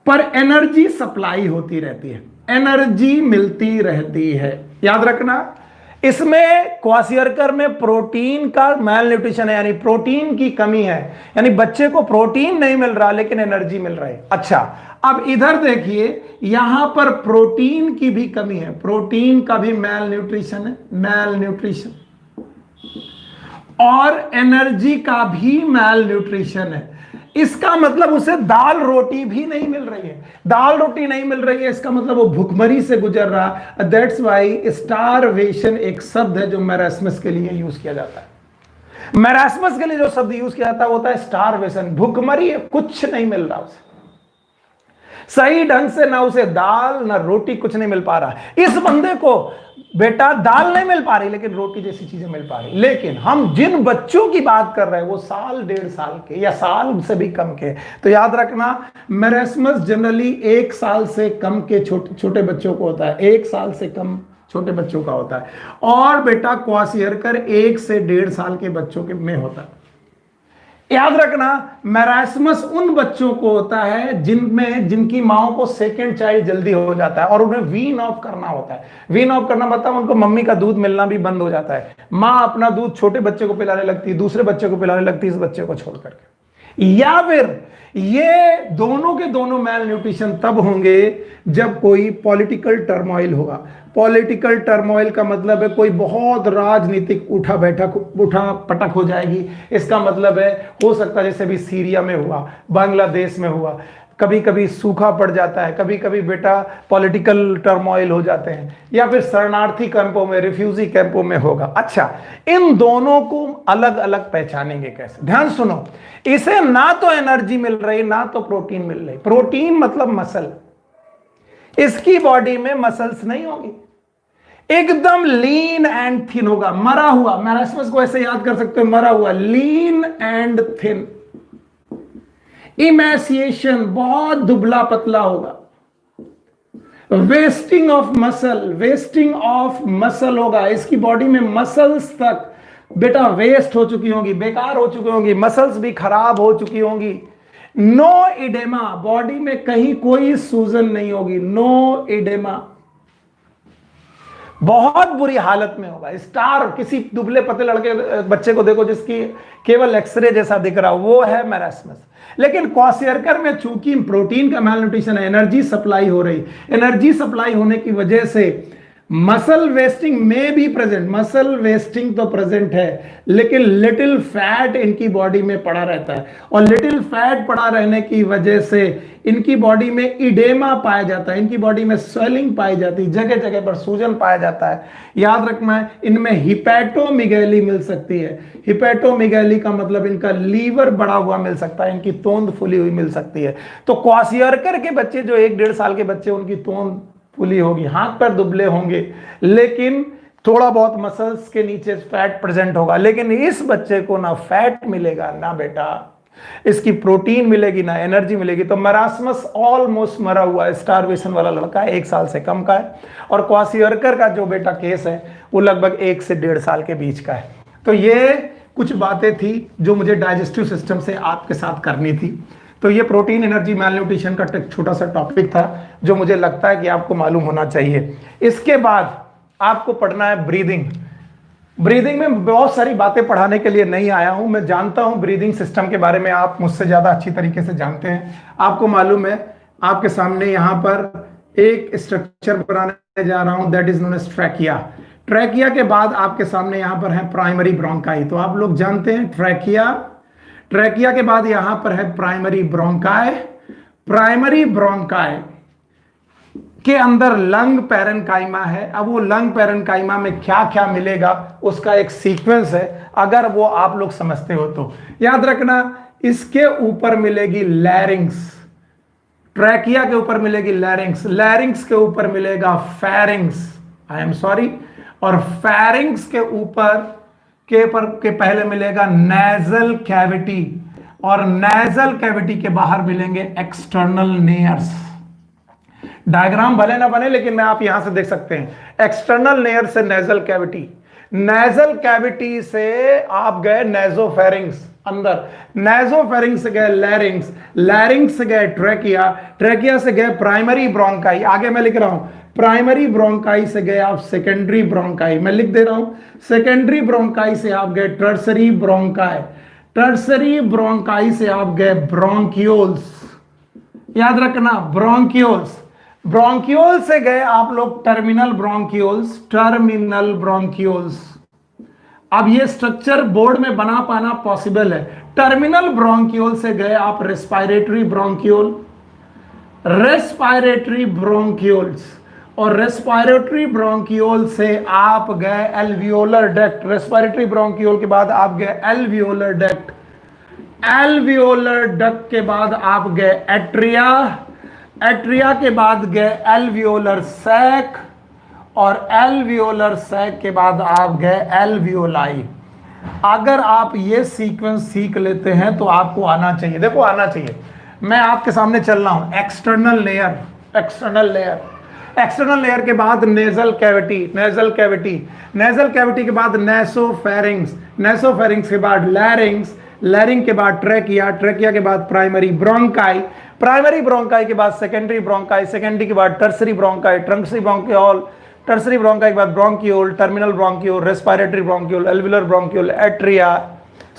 पर एनर्जी सप्लाई होती रहती है, एनर्जी मिलती रहती है। याद रखना, इसमें क्वाशियोरकर में प्रोटीन का मेल न्यूट्रिशन है, यानी प्रोटीन की कमी है, यानी बच्चे को प्रोटीन नहीं मिल रहा लेकिन एनर्जी मिल रहा है। अच्छा, अब इधर देखिए, यहां पर प्रोटीन की भी कमी है, प्रोटीन का भी मेल न्यूट्रिशन है, मेल न्यूट्रिशन, और एनर्जी का भी मेल न्यूट्रिशन है। इसका मतलब उसे दाल रोटी भी नहीं मिल रही है, दाल रोटी नहीं मिल रही है, इसका मतलब वो भुखमरी से गुजर रहा। दैट्स वाई स्टारवेशन एक शब्द है जो मैरास्मस के लिए यूज किया जाता है। मैरास्मस के लिए जो शब्द यूज किया जाता है वो होता है स्टारवेशन, भुखमरी, कुछ नहीं मिल रहा उसे सही ढंग से, ना उसे दाल ना रोटी, कुछ नहीं मिल पा रहा। इस बंदे को बेटा दाल नहीं मिल पा रही लेकिन रोटी जैसी चीजें मिल पा रही। लेकिन हम जिन बच्चों की बात कर रहे हैं वो साल डेढ़ साल के या साल से भी कम के। तो याद रखना, मैरास्मस जनरली 1 साल से कम के छोटे बच्चों को होता है, 1 साल से कम छोटे बच्चों का होता है, और बेटा क्वाशियोरकर 1 से 1.5 साल के बच्चों के में होता है। याद रखना, मैरास्मस उन बच्चों को होता है जिनकी माओ को सेकेंड चाइल्ड जल्दी हो जाता है और उन्हें वीन ऑफ करना होता है। वीन ऑफ करना मतलब उनको मम्मी का दूध मिलना भी बंद हो जाता है, माँ अपना दूध छोटे बच्चे को पिलाने लगती है, दूसरे बच्चे को पिलाने लगती है इस बच्चे को छोड़ करके। या फिर ये दोनों के दोनों मेल न्यूट्रिशन तब होंगे जब कोई पॉलिटिकल टर्मोइल होगा। पॉलिटिकल टर्मोइल का मतलब है कोई बहुत राजनीतिक उठा पटक हो जाएगी। इसका मतलब है, हो सकता है जैसे भी सीरिया में हुआ, बांग्लादेश में हुआ, कभी कभी सूखा पड़ जाता है, कभी कभी बेटा पॉलिटिकल टर्मोइल हो जाते हैं, या फिर शरणार्थी कैंपों में, रिफ्यूजी कैंपों में होगा। अच्छा, इन दोनों को अलग अलग पहचानेंगे कैसे? ध्यान सुनो, इसे ना तो एनर्जी मिल रही ना तो प्रोटीन मिल रही। प्रोटीन मतलब मसल, इसकी बॉडी में मसल्स नहीं होगी, एकदम लीन एंड थिन होगा, मरा हुआ। मैरास्मस को ऐसे याद कर सकते हो, मरा हुआ, लीन एंड थिन। इमैसिएशन, बहुत दुबला पतला होगा। Wasting of muscle, wasting of muscle होगा, इसकी बॉडी में मसल्स तक बेटा वेस्ट हो चुकी होंगी, बेकार हो चुकी होंगी, मसल्स भी खराब हो चुकी होंगी। नो इडेमा, बॉडी में कहीं कोई सूजन नहीं होगी, नो इडेमा, बहुत बुरी हालत में होगा। स्टार, किसी दुबले पतले लड़के बच्चे को देखो जिसकी केवल एक्सरे जैसा दिख रहा हो, वो है मैरास्मस। लेकिन क्वाशियोरकर में चूंकि प्रोटीन का मेल न्यूट्रिशन है, एनर्जी सप्लाई हो रही, एनर्जी सप्लाई होने की वजह से मसल वेस्टिंग में भी प्रेजेंट, मसल वेस्टिंग तो प्रेजेंट है लेकिन लिटिल फैट इनकी बॉडी में पड़ा रहता है, और लिटिल फैट पड़ा रहने की वजह से इनकी बॉडी में इडेमा पाया जाता है, इनकी बॉडी में स्वेलिंग पाई जाती है, जगह जगह पर सूजन पाया जाता है। याद रखना है, इनमें हिपैटोमेगैली मिल सकती है। हिपैटोमेगैली का मतलब इनका लीवर बड़ा हुआ मिल सकता है, इनकी तोंद फुली हुई मिल सकती है। तो क्वाशियोरकर के बच्चे जो 1-1.5 साल के बच्चे, उनकी तोंद फुली होगी, हाथ पैर दुबले होंगे, लेकिन थोड़ा बहुत मसल्स के नीचे फैट प्रेजेंट होगा। लेकिन इस बच्चे को ना फैट मिलेगा ना बेटा इसकी प्रोटीन मिलेगी ना एनर्जी मिलेगी। तो मरासमस ऑलमोस्ट मरा हुआ है, स्टारवेशन वाला लड़का है, 1 साल से कम का है। और क्वासियरकर का जो बेटा केस है वो लगभग 1 से 1.5 साल के बीच का है। तो ये कुछ बातें थी जो मुझे डाइजेस्टिव सिस्टम से आपके साथ करनी थी। तो ये प्रोटीन एनर्जी मैलन्यूट्रिशन का छोटा सा टॉपिक था जो मुझे लगता है कि आपको मालूम होना चाहिए। इसके बाद आपको पढ़ना है ब्रीदिंग। ब्रीदिंग में बहुत सारी बातें पढ़ाने के लिए नहीं आया हूं, मैं जानता हूं ब्रीदिंग सिस्टम के बारे में आप मुझसे ज्यादा अच्छी तरीके से जानते हैं। आपको मालूम है आपके सामने यहां पर एक स्ट्रक्चर बनाने जा रहा हूं, that is known as trachea. Trachea के बाद आपके सामने यहां पर है प्राइमरी ब्रोंकाई। तो आप लोग जानते हैं ट्रैकिया, ट्रैकिया के बाद यहां पर है प्राइमरी ब्रोंकाई। प्राइमरी ब्रोंकाई के अंदर लंग पैरेन्काइमा है। अब वो लंग पैरेन्काइमा में क्या क्या मिलेगा उसका एक सीक्वेंस है, अगर वो आप लोग समझते हो तो याद रखना। इसके ऊपर मिलेगी लैरिंग्स, ट्रैकिया के ऊपर मिलेगी लैरिंग्स, लैरिंग्स के ऊपर मिलेगा फेरिंग्स, आई एम सॉरी, और फेरिंग्स के ऊपर के पहले मिलेगा नेजल कैविटी, और नेजल कैविटी के बाहर मिलेंगे एक्सटर्नल नेयर्स। डायग्राम भले ना बने लेकिन मैं आप यहां से देख सकते हैं एक्सटर्नल नेयर से नेजल कैविटी, नेजल कैविटी से आप गए नेजोफेरिंग्स अंदर, नेजोफेरिंग्स से गए लैरिंग्स, लैरिंग्स से गए ट्रैकिया, ट्रैकिया से गए प्राइमरी ब्रोंकाई। आगे मैं लिख रहा हूं प्राइमरी ब्रोंकाई से गए आप सेकेंडरी ब्रोंकाई, मैं लिख दे रहा हूं सेकेंडरी ब्रोंकाई से आप गए टर्सरी ब्रोंकाई, टर्सरी ब्रोंकाई से आप गए ब्रोंक्यूल्स, याद रखना ब्रोंक्यूल्स, ब्रोंक्यूल से गए आप लोग टर्मिनल ब्रोंक्यूल्स, टर्मिनल ब्रोंक्यूल्स। अब ये स्ट्रक्चर बोर्ड में बना पाना पॉसिबल है। टर्मिनल ब्रोंक्यूल से गए आप रेस्पिरेटरी ब्रोंक्यूल, रेस्पिरेटरी ब्रोंक्यूल्स, और रेस्पिरेटरी ब्रोंक्यूल से आप गए एल्वियोलर डक्ट, रेस्पिरेटरी ब्रोंक्यूल के बाद आप गए एल्वियोलर डक्ट, एल्वियोलर डक्ट के बाद आप गए एट्रिया, एट्रिया के बाद गए एल्वियोलर सैक, और एल्वियोलर सैक के बाद आप गए एल्वियोलाई। अगर आप ये सीक्वेंस सीख लेते हैं तो आपको आना चाहिए, देखो आना चाहिए। मैं आपके सामने चल रहा हूं external layer, external layer, external layer के बाद nasal cavity, nasal cavity, nasal cavity के बाद नेसोफेरिंग्स, नेसोफेरिंग्स के बाद लैरिंग्स, लैरिंग के बाद ट्रैकिया, ट्रैकिया के बाद प्राइमरी ब्रोंकाई, प्राइमरी ब्रोंकाई के बाद सेकेंडरी ब्रोंकाई, सेकेंडरी के बाद tertiary bronchi, tertiary bronchiole, tertiary bronchi के बाद bronchiole, terminal bronchiole, respiratory bronchiole, alveolar bronchiole, atria,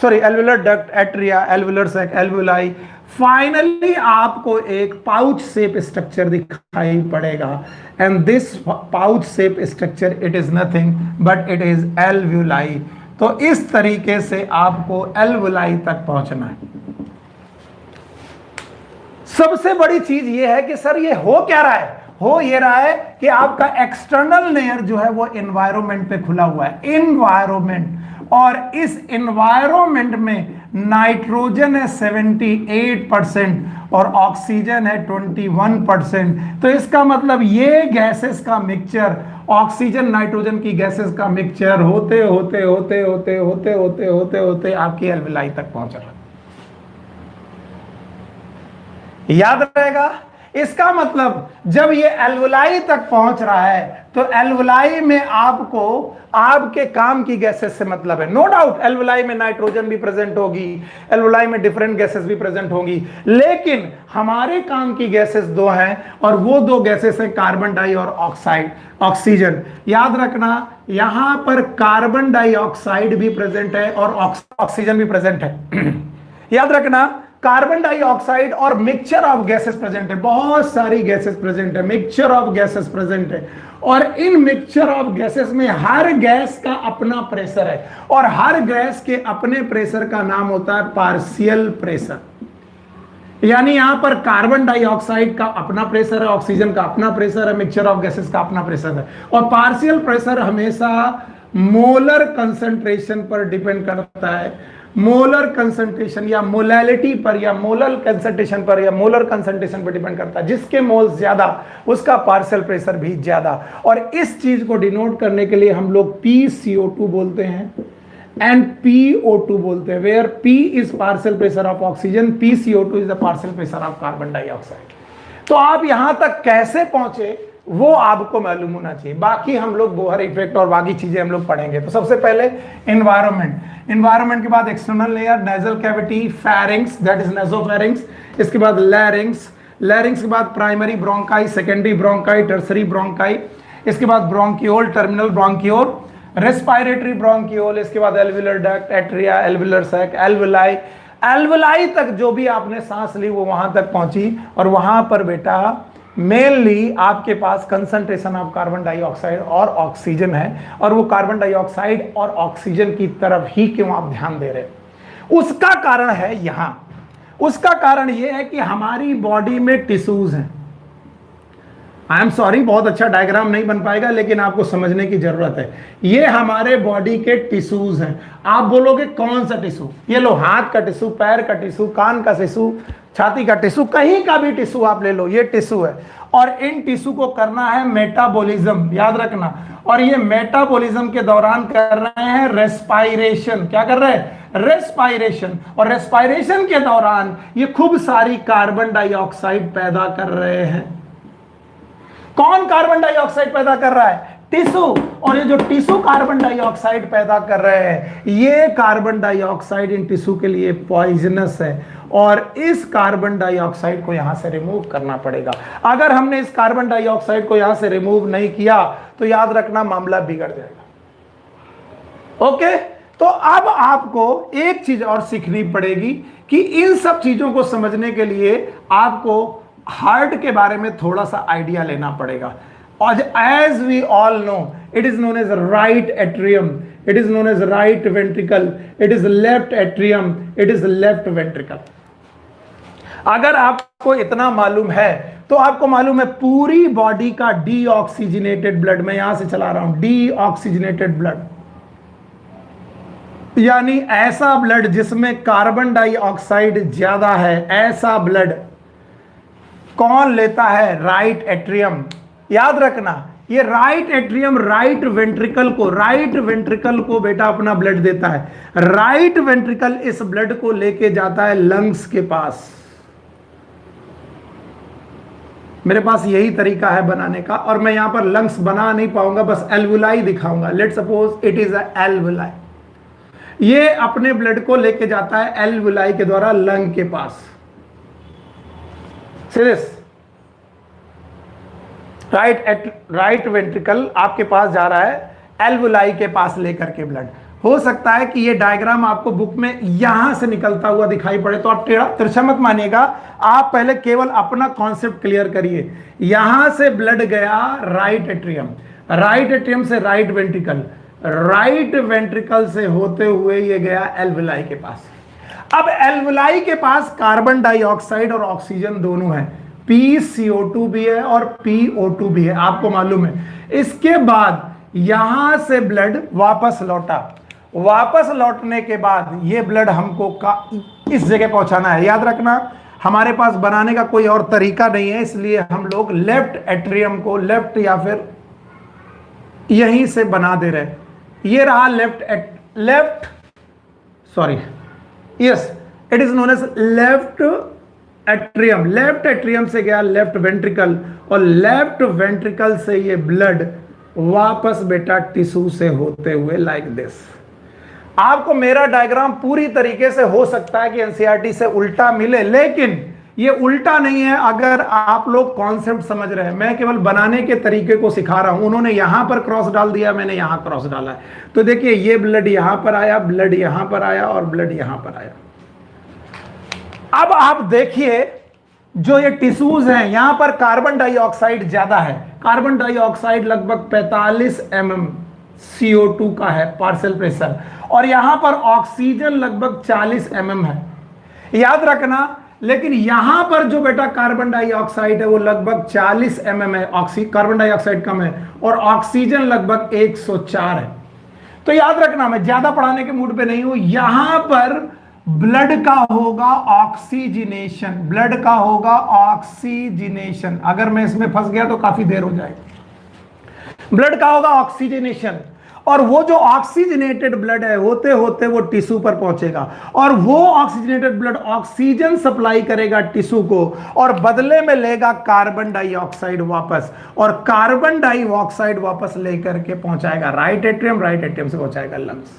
sorry alveolar duct, atria, alveolar sac, alveoli. Finally आपको एक पाउच शेप स्ट्रक्चर दिखाई पड़ेगा, and this pouch shape structure it is nothing but it is alveoli. तो इस तरीके से आपको alveoli तक पहुंचना है। सबसे बड़ी चीज यह है कि सर ये हो क्या रहा है, हो ये रहा है कि आपका एक्सटर्नल लेयर जो है वो एनवायरनमेंट पे खुला हुआ है, एनवायरनमेंट, और इस एनवायरनमेंट में नाइट्रोजन है 78% और ऑक्सीजन है 21%। तो इसका मतलब ये गैसेस का मिक्सचर, ऑक्सीजन नाइट्रोजन की गैसेस का मिक्सचर होते होते होते होते होते होते होते होते आपकी एल्वियोलाई तक पहुंच रहा है। याद रहेगा, इसका मतलब जब ये एल्वियोलाई तक पहुंच रहा है तो एल्वियोलाई में आपको आपके काम की गैसेस से मतलब है। नो डाउट एल्वियोलाई में नाइट्रोजन भी प्रेजेंट होगी, एल्वियोलाई में डिफरेंट गैसेस भी प्रेजेंट होंगी, लेकिन हमारे काम की गैसेस दो हैं, और वो दो गैसेस हैं कार्बन डाई और ऑक्साइड, ऑक्सीजन। याद रखना यहां पर कार्बन डाइऑक्साइड भी प्रेजेंट है और ऑक्सीजन भी प्रेजेंट है। याद रखना कार्बन डाइऑक्साइड और मिक्सचर ऑफ गैसेस प्रेजेंट है, बहुत सारी गैसेस प्रेजेंट है, मिक्सचर ऑफ गैसेस प्रेजेंट है, और इन मिक्सचर ऑफ गैसेस में हर गैस का अपना प्रेशर है, और हर गैस के अपने प्रेशर का नाम होता है पार्शियल प्रेशर। यानी यहां पर कार्बन डाइऑक्साइड का अपना प्रेशर है, ऑक्सीजन का अपना प्रेशर है, मिक्सचर ऑफ गैसेस का अपना प्रेशर है, और पार्शियल प्रेशर हमेशा मोलर कंसंट्रेशन पर डिपेंड करता है, मोलर कंसंट्रेशन या मोलैलिटी पर या मोलर कंसंट्रेशन पर या मोलर कंसंट्रेशन पर डिपेंड करता है। जिसके मोल्स ज्यादा उसका पार्शियल प्रेशर भी ज्यादा। और इस चीज को डिनोट करने के लिए हम लोग PCO2 बोलते हैं, एंड PO2 बोलते हैं, where P is partial pressure of oxygen, PCO2 is the partial pressure of carbon dioxide. तो आप यहां तक कैसे पहुंचे वो आपको मालूम होना चाहिए। बाकी हम लोग बोहर इफेक्ट और बाकी चीजें हम लोग पढ़ेंगे। तो सबसे पहले एनवायरनमेंट, एनवायरनमेंट के बाद external layer, nasal cavity, pharynx that is nasopharynx, इसके बाद लैरिंग्स, लैरिंग्स के बाद primary bronchi, secondary bronchi, tertiary bronchi, इसके बाद bronchiole, terminal bronchiole, respiratory bronchiole, इसके बाद alveolar duct, atria, alveolar sac, alveoli, alveoli तक जो भी आपने सांस ली वो वहां तक पहुंची। और वहां पर बेटा मेनली आपके पास कंसंट्रेशन ऑफ कार्बन डाइऑक्साइड और ऑक्सीजन है, और वो कार्बन डाइऑक्साइड और ऑक्सीजन की तरफ ही क्यों आप ध्यान दे रहे हैं, उसका कारण है यहां। उसका कारण यह है कि हमारी बॉडी में टिश्यूज हैं। आई एम सॉरी, बहुत अच्छा डायग्राम नहीं बन पाएगा, लेकिन आपको समझने की जरूरत है। ये हमारे बॉडी के टिश्यूज हैं। आप बोलोगे कौन सा टिश्यू? ये लो, हाथ का टिश्यू, पैर का टिश्यू, कान का टिश्यू, छाती का टिश्यू, कहीं का भी टिश्यू आप ले लो, ये टिश्यू है। और इन टिश्यू को करना है मेटाबॉलिज्म, याद रखना। और ये मेटाबॉलिज्म के दौरान कर रहे हैं रेस्पायरेशन। क्या कर रहे हैं? रेस्पायरेशन। और रेस्पायरेशन के दौरान ये खूब सारी कार्बन डाइऑक्साइड पैदा कर रहे हैं। कौन कार्बन डाइऑक्साइड पैदा कर रहा है? टिश्यू। और ये जो टिश्यू कार्बन डाइऑक्साइड पैदा कर रहे हैं, ये कार्बन डाइऑक्साइड इन टिश्यू के लिए पॉइजनस है, और इस कार्बन डाइऑक्साइड को यहां से रिमूव करना पड़ेगा। अगर हमने इस कार्बन डाइऑक्साइड को यहां से रिमूव नहीं किया तो याद रखना मामला बिगड़ जाएगा। ओके, तो अब आपको एक चीज और सीखनी पड़ेगी कि इन सब चीजों को समझने के लिए आपको हार्ट के बारे में थोड़ा सा आइडिया लेना पड़ेगा। और as we all know, it is known as right atrium, it is known as right ventricle, it is left atrium, it is left ventricle. अगर आपको इतना मालूम है तो आपको मालूम है पूरी बॉडी का डीऑक्सीजनेटेड ब्लड, मैं यहां से चला रहा हूं, डीऑक्सीजनेटेड ब्लड यानी ऐसा ब्लड जिसमें कार्बन डाइऑक्साइड ज्यादा है, ऐसा ब्लड कौन लेता है? Right atrium. याद रखना, ये राइट एट्रियम राइट वेंट्रिकल को बेटा अपना ब्लड देता है। राइट वेंट्रिकल इस ब्लड को लेके जाता है लंग्स के पास। मेरे पास यही तरीका है बनाने का, और मैं यहां पर लंग्स बना नहीं पाऊंगा, बस एल्वुलाई दिखाऊंगा। Let's suppose it is alveoli. ये अपने ब्लड को लेके जाता है एल्वुलाई के द्वारा लंग के पास। सीरियस, राइट वेंट्रिकल आपके पास जा रहा है एल्वुलाई के पास लेकर के ब्लड। हो सकता है कि ये डायग्राम आपको बुक में यहां से निकलता हुआ दिखाई पड़े, तो आप तिरछा मत मानिएगा। आप पहले केवल अपना कॉन्सेप्ट क्लियर करिए। यहां से ब्लड गया राइट एट्रियम से राइट वेंट्रिकल से होते हुए ये गया एल्वुलाई के पास। अब एल्वुलाई के पास कार्बन डाइऑक्साइड और ऑक्सीजन दोनों है, PCO2 भी है और PO2 भी है, आपको मालूम है। इसके बाद यहां से ब्लड वापस लौटा। वापस लौटने के बाद ये ब्लड हमको इस जगह पहुंचाना है। याद रखना, हमारे पास बनाने का कोई और तरीका नहीं है, इसलिए हम लोग लेफ्ट एट्रियम को लेफ्ट या फिर यहीं से बना दे रहे। ये रहा it is known as left atrium. Left atrium से गया लेफ्ट वेंट्रिकल, और लेफ्ट वेंट्रिकल से ये ब्लड वापस बेटा टिश्यू से होते हुए लाइक दिस। आपको मेरा डायग्राम पूरी तरीके से हो सकता है कि एनसीईआरटी से उल्टा मिले, लेकिन ये उल्टा नहीं है अगर आप लोग कॉन्सेप्ट समझ रहे हैं। मैं केवल बनाने के तरीके को सिखा रहा हूं। उन्होंने यहां पर क्रॉस डाल दिया, मैंने यहां क्रॉस डाला है। तो देखिए, ये ब्लड यहां पर आया, ब्लड यहां पर आया, और ब्लड यहां पर आया। अब आप देखिए, जो ये टिश्यूज हैं, यहां पर कार्बन डाइऑक्साइड ज्यादा है। कार्बन डाइऑक्साइड लगभग 45 mm CO2 का है पार्शियल प्रेशर, और यहां पर ऑक्सीजन लगभग 40 mm है। याद रखना, लेकिन यहां पर जो बेटा कार्बन डाइऑक्साइड है वो लगभग 40 mm है, कार्बन डाइऑक्साइड कम है, और ऑक्सीजन लगभग 104 है। तो याद रखना, मैं ज्यादा पढ़ाने के मूड पे नहीं हूं। यहां पर ब्लड का होगा ऑक्सीजनेशन, ब्लड का होगा ऑक्सीजनेशन। अगर मैं इसमें फंस गया तो काफी देर हो जाएगी। ब्लड का होगा ऑक्सीजनेशन, और वो जो ऑक्सीजनेटेड ब्लड है होते होते वो टिश्यू पर पहुंचेगा, और वो ऑक्सीजनेटेड ब्लड ऑक्सीजन सप्लाई करेगा टिश्यू को, और बदले में लेगा कार्बन डाइऑक्साइड वापस, और कार्बन डाइऑक्साइड वापस लेकर के पहुंचाएगा राइट एट्रियम, राइट एट्रियम से पहुंचाएगा लंग्स।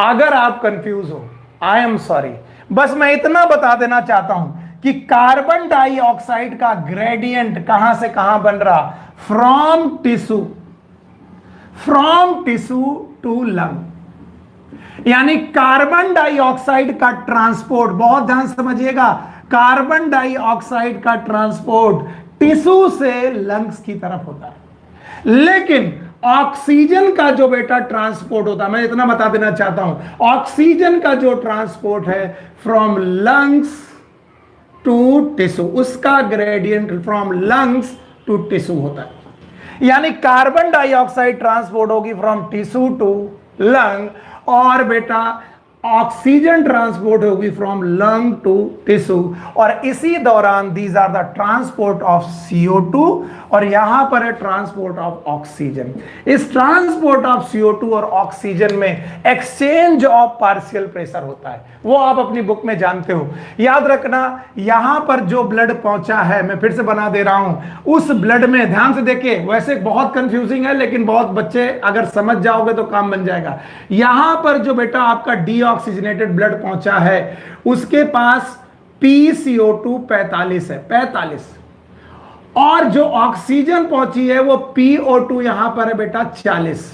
अगर आप कंफ्यूज हो, आई एम सॉरी, बस मैं इतना बता देना चाहता हूं कि कार्बन डाइऑक्साइड का ग्रेडियंट कहां से कहां बन रहा, फ्रॉम टिश्यू टू लंग। यानी कार्बन डाइऑक्साइड का ट्रांसपोर्ट, बहुत ध्यान से समझिएगा, कार्बन डाइऑक्साइड का ट्रांसपोर्ट टिश्यू से लंग्स की तरफ होता है, लेकिन ऑक्सीजन का जो बेटा ट्रांसपोर्ट होता है, मैं इतना बता देना चाहता हूं, ऑक्सीजन का जो ट्रांसपोर्ट है फ्रॉम लंग्स टू टिश्यू, उसका gradient from lungs to tissue होता है। यानी कार्बन डाइऑक्साइड ट्रांसपोर्ट होगी फ्रॉम टिश्यू टू लंग, और बेटा ऑक्सीजन ट्रांसपोर्ट होगी फ्रॉम लंग टू टिश्यू, और इसी दौरान these are the transport of CO2, और यहां पर है ट्रांसपोर्ट ऑफ ऑक्सीजन। इस ट्रांसपोर्ट ऑफ CO2 और ऑक्सीजन में एक्सचेंज ऑफ पार्शियल प्रेशर होता है, वो आप अपनी बुक में जानते हो। याद रखना, यहां पर जो ब्लड पहुंचा है, मैं फिर से बना दे रहा हूं, उस ब्लड में ध्यान से देखिए, वैसे बहुत कंफ्यूजिंग है लेकिन बहुत बच्चे अगर समझ जाओगे तो काम बन जाएगा। यहां पर जो बेटा आपका डीऑक्सीजनेटेड ब्लड पहुंचा है, उसके पास PCO2 45 है, 45, और जो ऑक्सीजन पहुंची है वो PO2 यहां पर है बेटा 40।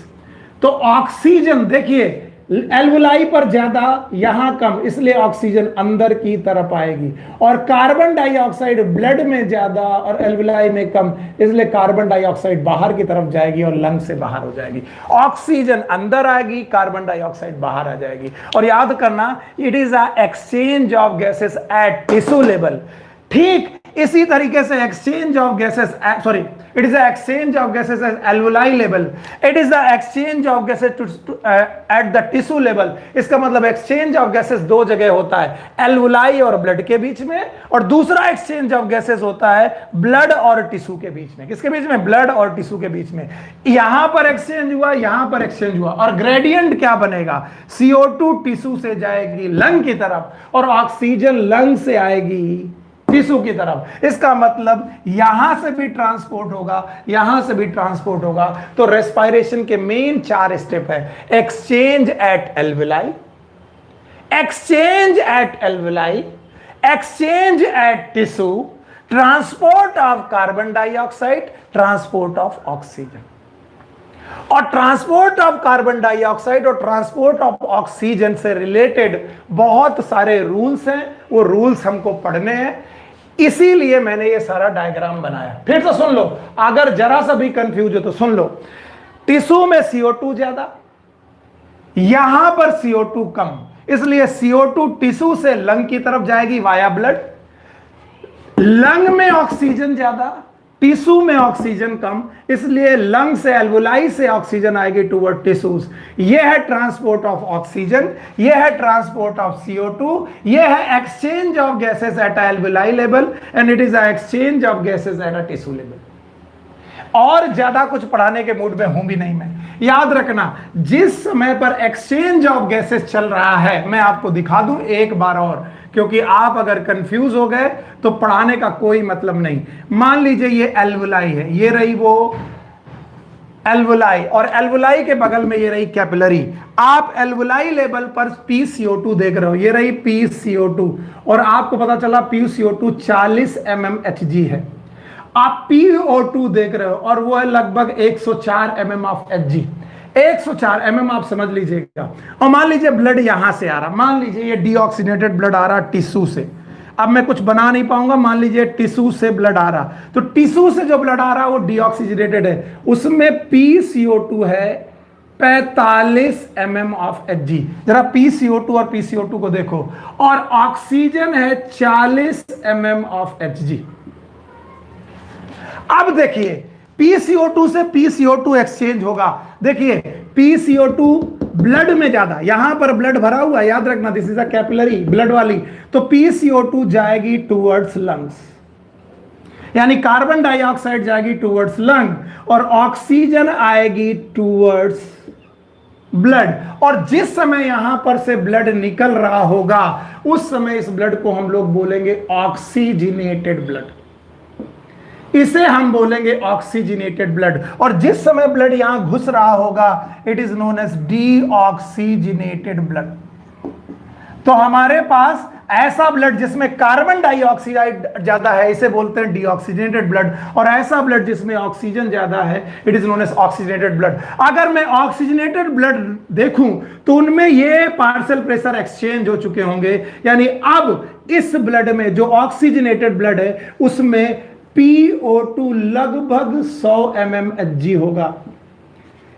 तो ऑक्सीजन देखिए एल्वुलाई पर ज्यादा, यहां कम, इसलिए ऑक्सीजन अंदर की तरफ आएगी, और कार्बन डाइऑक्साइड ब्लड में ज्यादा और एल्वुलाई में कम, इसलिए कार्बन डाइऑक्साइड बाहर की तरफ जाएगी और लंग से बाहर हो जाएगी। ऑक्सीजन अंदर आएगी, कार्बन डाइऑक्साइड बाहर आ जाएगी। और याद करना, it is a exchange of gases at tissue level. ठीक इसी तरीके से exchange of gases, sorry, it is exchange of gases at alveoli level, it is the exchange of gases at the tissue level. इसका मतलब exchange of gases दो जगह होता है, एल्वुलाई और ब्लड के बीच में, और दूसरा एक्सचेंज ऑफ गैसेस होता है ब्लड और टिश्यू के बीच में। किसके बीच में? ब्लड और टिश्यू के बीच में। यहां पर एक्सचेंज हुआ, यहां पर एक्सचेंज हुआ, और ग्रेडियंट क्या बनेगा? CO2 टिश्यू से जाएगी लंग की तरफ, और ऑक्सीजन लंग से आएगी टिश्यू की तरफ। इसका मतलब यहां से भी ट्रांसपोर्ट होगा, यहां से भी ट्रांसपोर्ट होगा। तो रेस्पिरेशन के मेन 4 स्टेप है: exchange at alveoli, exchange at alveoli, exchange at tissue, transport of carbon dioxide, transport of oxygen. और ट्रांसपोर्ट ऑफ कार्बन डाइऑक्साइड और ट्रांसपोर्ट ऑफ ऑक्सीजन से रिलेटेड बहुत सारे रूल्स हैं, वो रूल्स हमको पढ़ने हैं, इसीलिए मैंने ये सारा डायग्राम बनाया। फिर से सुन लो, अगर जरा सा भी कंफ्यूज हो तो सुन लो। टिश्यू में CO2 ज्यादा, यहां पर CO2 कम, इसलिए CO2 टिश्यू से लंग की तरफ जाएगी वाया ब्लड। लंग में ऑक्सीजन ज्यादा, टिश्यू में ऑक्सीजन कम, इसलिए लंग से एल्वुलाई से ऑक्सीजन आएगी टुवर्ड टिश्यूज। यह है ट्रांसपोर्ट ऑफ ऑक्सीजन, यह है ट्रांसपोर्ट ऑफ CO2, यह है exchange of gases at alveoli level, and it is a exchange of gases at a tissue level. और ज्यादा कुछ पढ़ाने के मूड में हूं भी नहीं मैं। याद रखना, जिस समय पर एक्सचेंज ऑफ गैसेस चल रहा है, मैं आपको दिखा दूं एक बार और, क्योंकि आप अगर कंफ्यूज हो गए तो पढ़ाने का कोई मतलब नहीं। मान लीजिए ये एल्वुलाई है, ये रही वो एल्वुलाई, और एल्वुलाई के बगल में ये रही कैपिलरी। आप एल्वुलाई लेवल पर PCO2 देख रहे हो, ये रही PCO2, और आपको पता चला PCO2 40 mmHg है। आप PO2 देख रहे हो और वो है लगभग 104 mm ऑफ Hg। 104 mm आप समझ लीजिएगा। और मान लीजिए ब्लड यहां से आ रहा, मान लीजिए ये डीऑक्सीनेटेड ब्लड आ रहा टिश्यू से, अब मैं कुछ बना नहीं पाऊंगा, मान लीजिए टिश्यू से ब्लड आ रहा, तो टिश्यू से जो ब्लड आ रहा वो डीऑक्सीनेटेड है, उसमें PCO2 है 45 mm ऑफ Hg। जरा PCO2 और PCO2 को देखो, और ऑक्सीजन है 40 mm ऑफ Hg। अब देखिए PCO2 से PCO2 एक्सचेंज होगा। देखिए PCO2 ब्लड में ज्यादा, यहां पर ब्लड भरा हुआ, याद रखना this is a capillary blood वाली, तो PCO2 जाएगी टुवर्ड्स लंग्स, यानी कार्बन डाइऑक्साइड जाएगी टुवर्ड्स लंग, और ऑक्सीजन आएगी टुवर्ड्स ब्लड, और जिस समय यहां पर से ब्लड निकल रहा होगा उस समय इस ब्लड को हम लोग बोलेंगे ऑक्सीजनेटेड ब्लड, इसे हम बोलेंगे ऑक्सीजनेटेड ब्लड। और जिस समय ब्लड यहां घुस रहा होगा it is known as deoxygenated blood. तो हमारे पास ऐसा ब्लड जिसमें कार्बन डाइऑक्साइड ज्यादा है इसे बोलते हैं डीऑक्सीजनेटेड ब्लड, और ऐसा ब्लड जिसमें ऑक्सीजन ज्यादा है it is known as oxygenated blood. अगर मैं ऑक्सीजनेटेड ब्लड देखूं तो उनमें ये पार्शियल प्रेशर एक्सचेंज हो चुके होंगे, यानी अब इस ब्लड में जो ऑक्सीजनेटेड ब्लड है उसमें PO2 लगभग 100 mmHg होगा।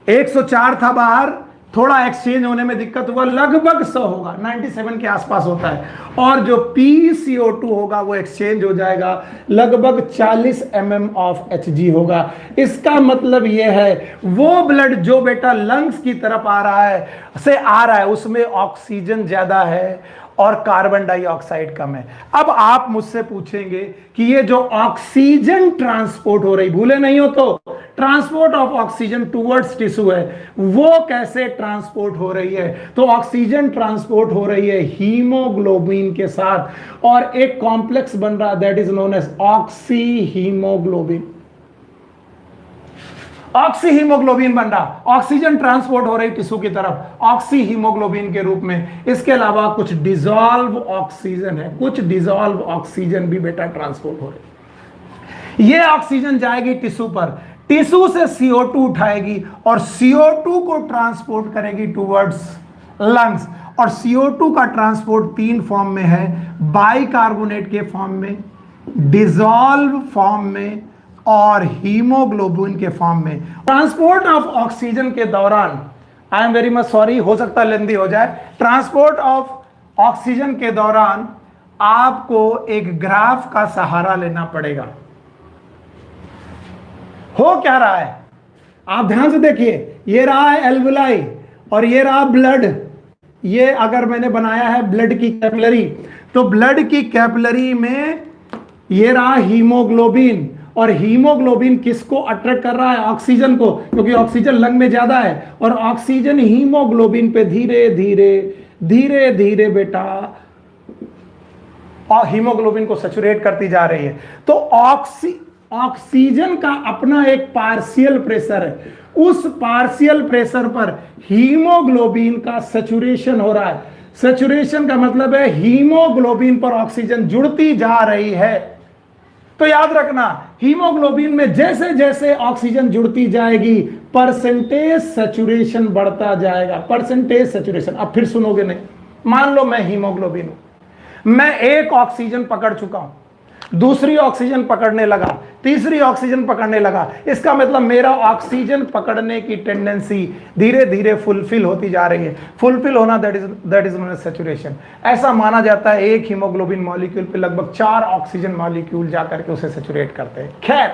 104 था बाहर, थोड़ा एक्सचेंज होने में दिक्कत हुआ, लगभग 100 होगा, 97 के आसपास होता है। और जो PCO2 होगा वो एक्सचेंज हो जाएगा, लगभग 40 mm ऑफ Hg होगा। इसका मतलब ये है वो ब्लड जो बेटा लंग्स की तरफ आ रहा है उसमें ऑक्सीजन ज्यादा है और कार्बन डाइऑक्साइड कम है। अब आप मुझसे पूछेंगे कि ये जो ऑक्सीजन ट्रांसपोर्ट हो रही, भूले नहीं हो तो, transport of oxygen towards tissue है, वो कैसे ट्रांसपोर्ट हो रही है? तो ऑक्सीजन ट्रांसपोर्ट हो रही है हीमोग्लोबिन के साथ, और एक कॉम्प्लेक्स बन रहा है that is known as oxyhaemoglobin. Oxyhaemoglobin बन रहा, ऑक्सीजन ट्रांसपोर्ट हो रही टिश्यू की तरफ ऑक्सी हीमोग्लोबिन के रूप में। इसके अलावा कुछ डिसॉल्व ऑक्सीजन है, कुछ डिसॉल्व ऑक्सीजन भी बेटा ट्रांसपोर्ट हो रही। ये ऑक्सीजन जाएगी टिश्यू पर, टिश्यू से CO2 उठाएगी और CO2 को ट्रांसपोर्ट करेगी टुवर्ड्स लंग्स। और CO2 का ट्रांसपोर्ट 3 फॉर्म में है, बाइकार्बोनेट के फॉर्म में, डिसॉल्व फॉर्म में और हीमोग्लोबिन के फॉर्म में। ट्रांसपोर्ट ऑफ ऑक्सीजन के दौरान, आई एम वेरी मच सॉरी, हो सकता है लेंदी हो जाए, ट्रांसपोर्ट ऑफ ऑक्सीजन के दौरान आपको एक ग्राफ का सहारा लेना पड़ेगा। हो क्या रहा है आप ध्यान से देखिए, ये रहा है एल्वुलाई और ये रहा ब्लड। ये अगर मैंने बनाया है ब्लड की कैपिलरी, तो ब्लड की कैपिलरी में ये रहा हीमोग्लोबिन, और हीमोग्लोबिन किसको अट्रैक्ट कर रहा है? ऑक्सीजन को, क्योंकि ऑक्सीजन लंग में ज्यादा है, और ऑक्सीजन हीमोग्लोबिन पे धीरे धीरे बेटा और हीमोग्लोबिन को सैचुरेट करती जा रही है। तो ऑक्सीजन का अपना एक पार्शियल प्रेशर है, उस पार्शियल प्रेशर पर हीमोग्लोबिन का सैचुरेशन हो रहा है। सैचुरेशन का मतलब है हीमोग्लोबिन पर ऑक्सीजन जुड़ती जा रही है। तो याद रखना, हीमोग्लोबिन में जैसे जैसे ऑक्सीजन जुड़ती जाएगी परसेंटेज सैचुरेशन बढ़ता जाएगा, परसेंटेज सैचुरेशन। अब फिर सुनोगे नहीं, मान लो मैं हीमोग्लोबिन हूं, मैं एक ऑक्सीजन पकड़ चुका हूं, दूसरी ऑक्सीजन पकड़ने लगा, तीसरी ऑक्सीजन पकड़ने लगा, इसका मतलब मेरा ऑक्सीजन पकड़ने की टेंडेंसी धीरे धीरे फुलफिल होती जा रही है। फुलफिल होना that is known as saturation. ऐसा माना जाता है एक हीमोग्लोबिन मॉलिक्यूल पे लगभग 4 ऑक्सीजन मॉलिक्यूल जाकर के उसे सैचुरेट करते हैं। खैर,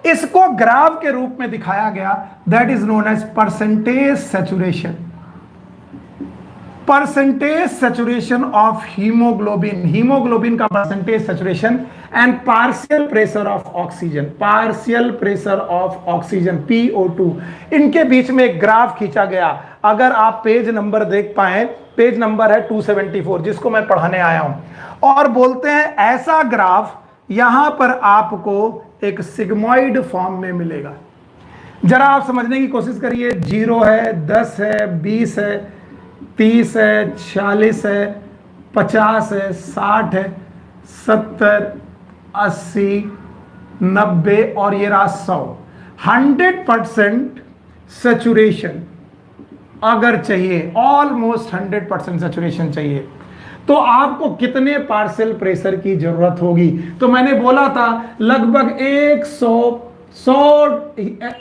इसको ग्राफ के रूप में दिखाया गया, that is known as percentage saturation. Percentage saturation of haemoglobin, haemoglobin का percentage saturation and partial pressure of oxygen, partial pressure of oxygen PO2, इनके बीच में एक ग्राफ खींचा गया। अगर आप पेज नंबर देख पाए, पेज नंबर है 274 जिसको मैं पढ़ाने आया हूं, और बोलते हैं ऐसा ग्राफ यहां पर आपको एक सिग्मॉइड फॉर्म में मिलेगा। जरा आप समझने की कोशिश करिए, 0 है, 10 है, 20 है, 30 है, 40 है, 50 है, 60 है, 70, 80, 90 और ये रहा 100। 100% सैचुरेशन अगर चाहिए, ऑलमोस्ट 100% सैचुरेशन चाहिए, तो आपको कितने पार्शियल प्रेशर की जरूरत होगी? तो मैंने बोला था लगभग 100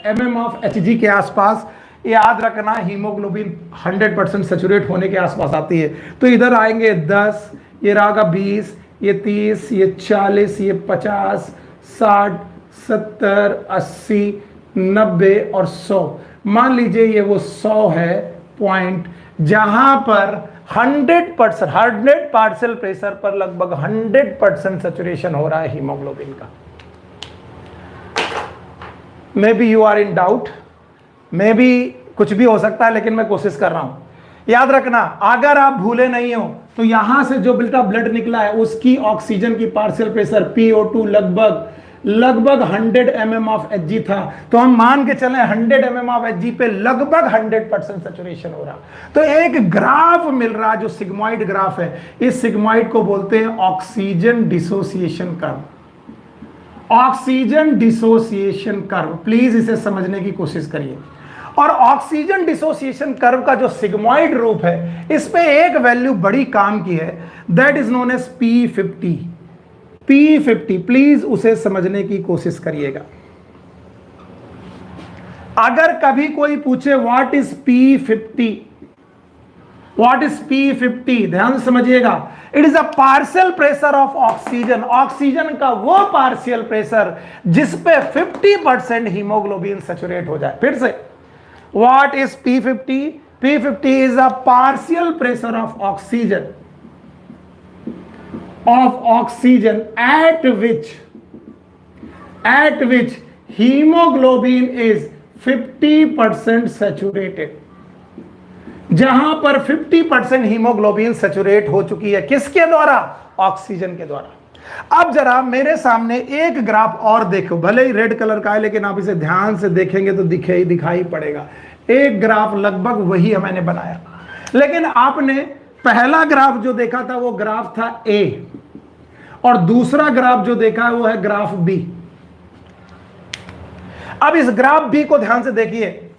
mm ऑफ Hg के आसपास। याद रखना, हीमोग्लोबिन 100% सैचुरेट होने के आसपास आती है। तो इधर आएंगे 10, ये रहा 20, ये 30, ये 40, ये 50, 60, 70, 80, 90 और 100। मान लीजिए ये वो 100 है पॉइंट, जहां पर 100 पार्शियल प्रेशर पर लगभग 100% सैचुरेशन हो रहा है हीमोग्लोबिन का। Maybe you are in doubt, maybe कुछ भी हो सकता है, लेकिन मैं कोशिश कर रहा हूं। याद रखना, अगर आप भूले नहीं हो तो यहां से जो बेटा ब्लड निकला है उसकी ऑक्सीजन की पार्शियल प्रेशर PO2 लगभग 100 mm ऑफ Hg था। तो हम मान के चले 100 mm ऑफ Hg पे लगभग 100% सैचुरेशन हो रहा। तो एक ग्राफ मिल रहा जो सिग्मॉइड ग्राफ है, इस सिग्मॉइड को बोलते हैं oxygen dissociation curve. Oxygen dissociation curve, please इसे समझने की कोशिश करिए। और ऑक्सीजन डिसोसिएशन कर्व का जो सिग्मॉइड रूप है, इस पे एक वैल्यू बड़ी काम की है, that is known as P50। P50, please उसे समझने की कोशिश करिएगा। अगर कभी कोई पूछे what is P50, what is P50, ध्यान से समझिएगा। It is a partial pressure of oxygen, oxygen का वो पार्शियल प्रेशर जिस पे 50% हीमोग्लोबिन सैचुरेट हो जाए। फिर से, what is P50? P50 is a partial pressure of oxygen at which hemoglobin is 50% saturated। जहां पर 50% हीमोग्लोबिन सैचुरेट हो चुकी है, किसके द्वारा? ऑक्सीजन के द्वारा। अब जरा मेरे सामने एक ग्राफ और देखो, भले ही रेड कलर का है लेकिन आप इसे ध्यान से देखेंगे तो दिखाई पड़ेगा। एक ग्राफ लगभग वही है मैंने बनाया, लेकिन आपने पहला ग्राफ जो देखा था वो ग्राफ था A, और दूसरा ग्राफ जो देखा है वो है ग्राफ B। अब इस ग्राफ B को ध्यान से देखिए।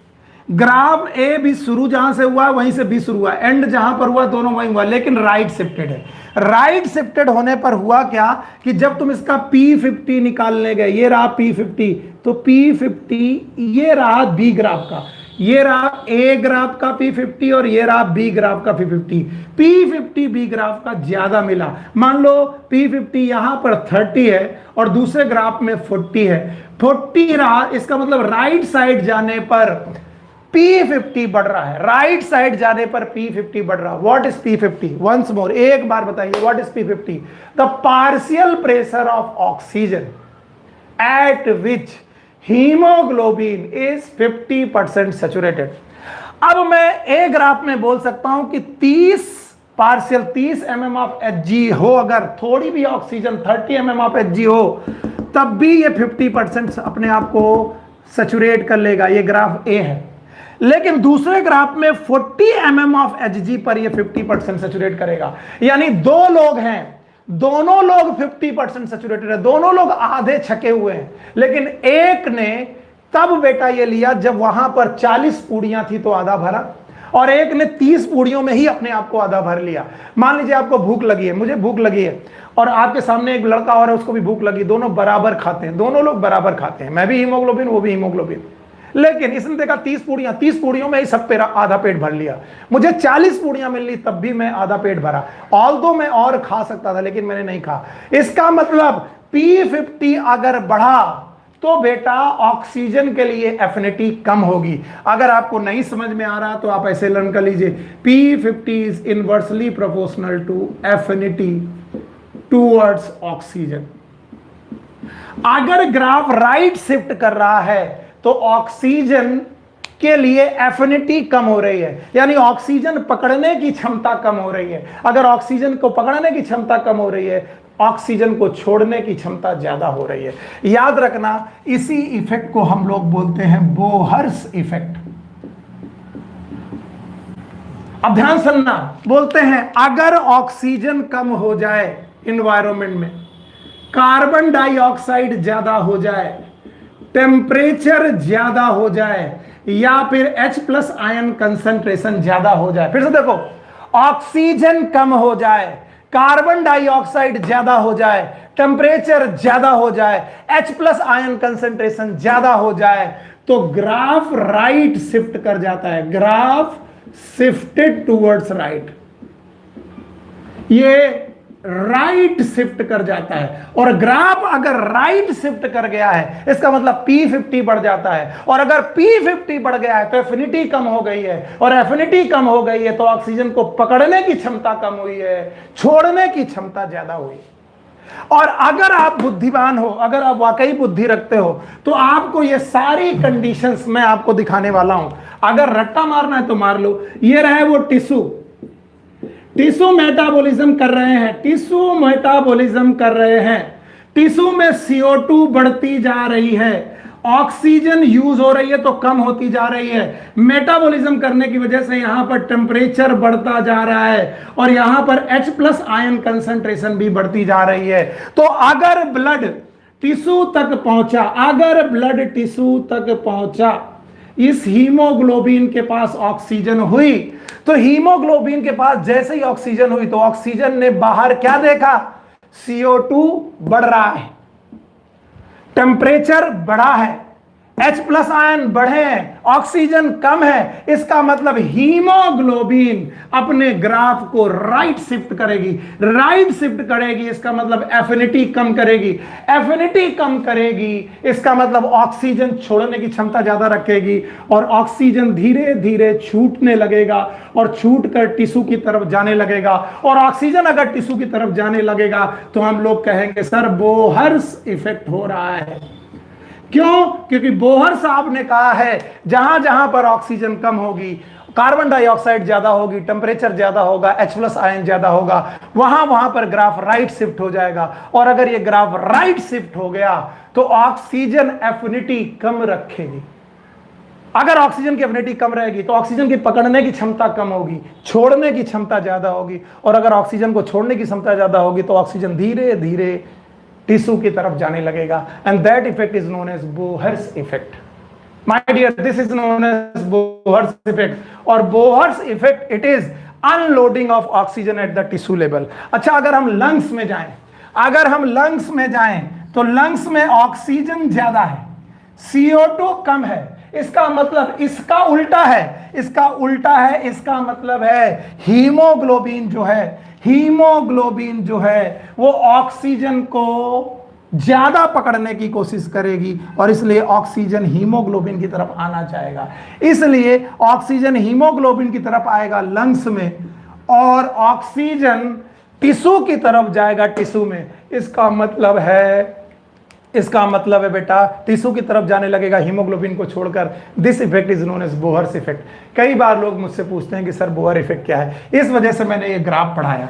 ग्राफ A भी शुरू जहां से हुआ वहीं से B शुरू हुआ, एंड जहां पर हुआ दोनों वहीं हुआ, लेकिन राइट शिफ्टेड है। राइट शिफ्टेड होने पर हुआ क्या कि जब तुम इसका P50 निकालने गए, ये रहा P50, तो P50 ये रहा B ग्राफ का, ये रहा A ग्राफ का P50 और ये रहा B ग्राफ का P50। P50 B ग्राफ का ज्यादा मिला। मान लो P50 यहां पर 30 है और दूसरे ग्राफ में 40 है, 40 रहा, इसका मतलब राइट साइड जाने पर P50 बढ़ रहा है, राइट साइड जाने पर P50 बढ़ रहा। What is P50? Once more, एक बार बताइए, what is P50? The partial pressure of oxygen eight which haemoglobin is 50% saturated. अब मैं ए ग्राफ में बोल सकता हूं कि 30 mm ऑफ Hg हो, अगर थोड़ी भी ऑक्सीजन 30 mm ऑफ Hg हो, तब भी ये 50% अपने आप को सैचुरेट कर लेगा। ये ग्राफ ए है। लेकिन दूसरे ग्राफ में 40 mm ऑफ Hg पर ये 50% सैचुरेट करेगा। यानी दो लोग हैं, दोनों लोग 50% सैचुरेटेड है, दोनों लोग आधे छके हुए हैं, लेकिन एक ने तब बेटा ये लिया जब वहां पर 40 पूड़ियां थी तो आधा भरा, और एक ने 30 पूड़ियों में ही अपने आप को आधा भर लिया। मान लीजिए आपको भूख लगी है, मुझे भूख लगी है, और आपके सामने एक लड़का और है, उसको भी भूख लगी, दोनों बराबर खाते हैं, दोनों लोग बराबर खाते हैं, मैं भी हीमोग्लोबिन वो भी हीमोग्लोबिन। लेकिन इसने देखा 30 पूड़ियों में ही सब पे आधा पेट भर लिया, मुझे 40 पूड़ियां मिल ली तब भी मैं आधा पेट भरा, ऑल्दो मैं और खा सकता था लेकिन मैंने नहीं खा। इसका मतलब P50 अगर बढ़ा तो बेटा ऑक्सीजन के लिए एफिनिटी कम होगी। अगर आपको नहीं समझ में आ रहा तो आप ऐसे लर्न कर लीजिए, P50 is inversely proportional to affinity towards oxygen. अगर ग्राफ राइट शिफ्ट कर रहा है तो ऑक्सीजन के लिए एफिनिटी कम हो रही है, यानी ऑक्सीजन पकड़ने की क्षमता कम हो रही है। अगर ऑक्सीजन को पकड़ने की क्षमता कम हो रही है, ऑक्सीजन को छोड़ने की क्षमता ज्यादा हो रही है। याद रखना, इसी इफेक्ट को हम लोग बोलते हैं बोहर्स इफेक्ट। अब ध्यान सुनना, बोलते हैं अगर ऑक्सीजन कम हो जाए इन्वायरमेंट में, कार्बन डाइऑक्साइड ज्यादा हो जाए, टेम्परेचर ज्यादा हो जाए, या फिर H+ आयन कंसंट्रेशन ज्यादा हो जाए। फिर से देखो, ऑक्सीजन कम हो जाए, कार्बन डाइऑक्साइड ज्यादा हो जाए, टेम्परेचर ज्यादा हो जाए, H+ आयन कंसंट्रेशन ज्यादा हो जाए, तो ग्राफ राइट शिफ्ट कर जाता है, ग्राफ शिफ्टेड टूवर्ड्स राइट। ये राइट शिफ्ट कर जाता है, और ग्राफ अगर राइट शिफ्ट कर गया है इसका मतलब P50 बढ़ जाता है, और अगर P50 बढ़ गया है तो एफिनिटी कम हो गई है, और एफिनिटी कम हो गई है तो ऑक्सीजन को पकड़ने की क्षमता कम हुई है, छोड़ने की क्षमता ज्यादा हुई। और अगर आप बुद्धिमान हो, अगर आप वाकई बुद्धि रखते हो, तो आपको ये सारी कंडीशंस मैं आपको दिखाने वाला हूं। अगर रट्टा मारना है तो मार लो। ये रहे वो टिश्यू, टिश्यू मेटाबॉलिज्म कर रहे हैं, टिश्यू मेटाबॉलिज्म कर रहे हैं। टिश्यू में CO2 बढ़ती जा रही है, ऑक्सीजन यूज हो रही है तो कम होती जा रही है। मेटाबॉलिज्म करने की वजह से यहां पर टेम्परेचर बढ़ता जा रहा है और यहां पर H+ आयन कंसंट्रेशन भी बढ़ती जा रही है। तो अगर ब्लड टिश्यू तक पहुंचा, अगर ब्लड टिश्यू तक पहुंचा, इस हीमोग्लोबिन के पास ऑक्सीजन हुई, तो हीमोग्लोबिन के पास जैसे ही ऑक्सीजन हुई तो ऑक्सीजन ने बाहर क्या देखा? CO2 बढ़ रहा है, टेम्परेचर बढ़ा है, H+ आयन बढ़े हैं, ऑक्सीजन कम है। इसका मतलब हीमोग्लोबिन अपने ग्राफ को राइट शिफ्ट करेगी, राइट शिफ्ट करेगी। इसका मतलब एफिनिटी कम करेगी, एफिनिटी कम करेगी। इसका मतलब ऑक्सीजन छोड़ने की क्षमता ज्यादा रखेगी और ऑक्सीजन धीरे धीरे छूटने लगेगा और छूट कर टिश्यू की तरफ जाने लगेगा। और ऑक्सीजन अगर टिश्यू की तरफ जाने लगेगा तो हम लोग कहेंगे सर बोहर्स इफेक्ट हो रहा है। क्यों? क्योंकि बोहर साहब ने कहा है जहां जहां पर ऑक्सीजन कम होगी, कार्बन डाइऑक्साइड ज्यादा होगी, टेम्परेचर ज्यादा होगा, H+ आयन ज्यादा होगा, वहां वहां पर ग्राफ राइट शिफ्ट हो जाएगा। और अगर ये ग्राफ राइट शिफ्ट हो गया तो ऑक्सीजन एफिनिटी कम रखेगी। अगर ऑक्सीजन की एफिनिटी कम रहेगी तो ऑक्सीजन की पकड़ने की क्षमता कम होगी, छोड़ने की क्षमता ज्यादा होगी। और अगर ऑक्सीजन को छोड़ने की क्षमता ज्यादा होगी तो ऑक्सीजन धीरे धीरे टिश्यू की तरफ जाने लगेगा। And that effect is known as Bohr's effect. My dear, this is known as Bohr's effect. और Bohr's effect it is unloading of oxygen at the tissue level. अच्छा, अगर हम लंग्स में जाएं, अगर हम लंग्स में जाएं तो लंग्स में ऑक्सीजन ज्यादा है, CO2 कम है। इसका मतलब इसका उल्टा है, इसका उल्टा है। इसका मतलब है हीमोग्लोबिन जो है, हीमोग्लोबिन जो है वो ऑक्सीजन को ज्यादा पकड़ने की कोशिश करेगी और इसलिए ऑक्सीजन हीमोग्लोबिन की तरफ आना चाहेगा। इसलिए ऑक्सीजन हीमोग्लोबिन की तरफ आएगा लंग्स में और ऑक्सीजन टिश्यू की तरफ जाएगा टिश्यू में। इसका मतलब है बेटा टिश्यू की तरफ जाने लगेगा हीमोग्लोबिन को छोड़कर। This effect is known as Bohr's effect. कई बार लोग मुझसे पूछते हैं कि सर बोहर इफेक्ट क्या है, इस वजह से मैंने ये ग्राफ पढ़ाया।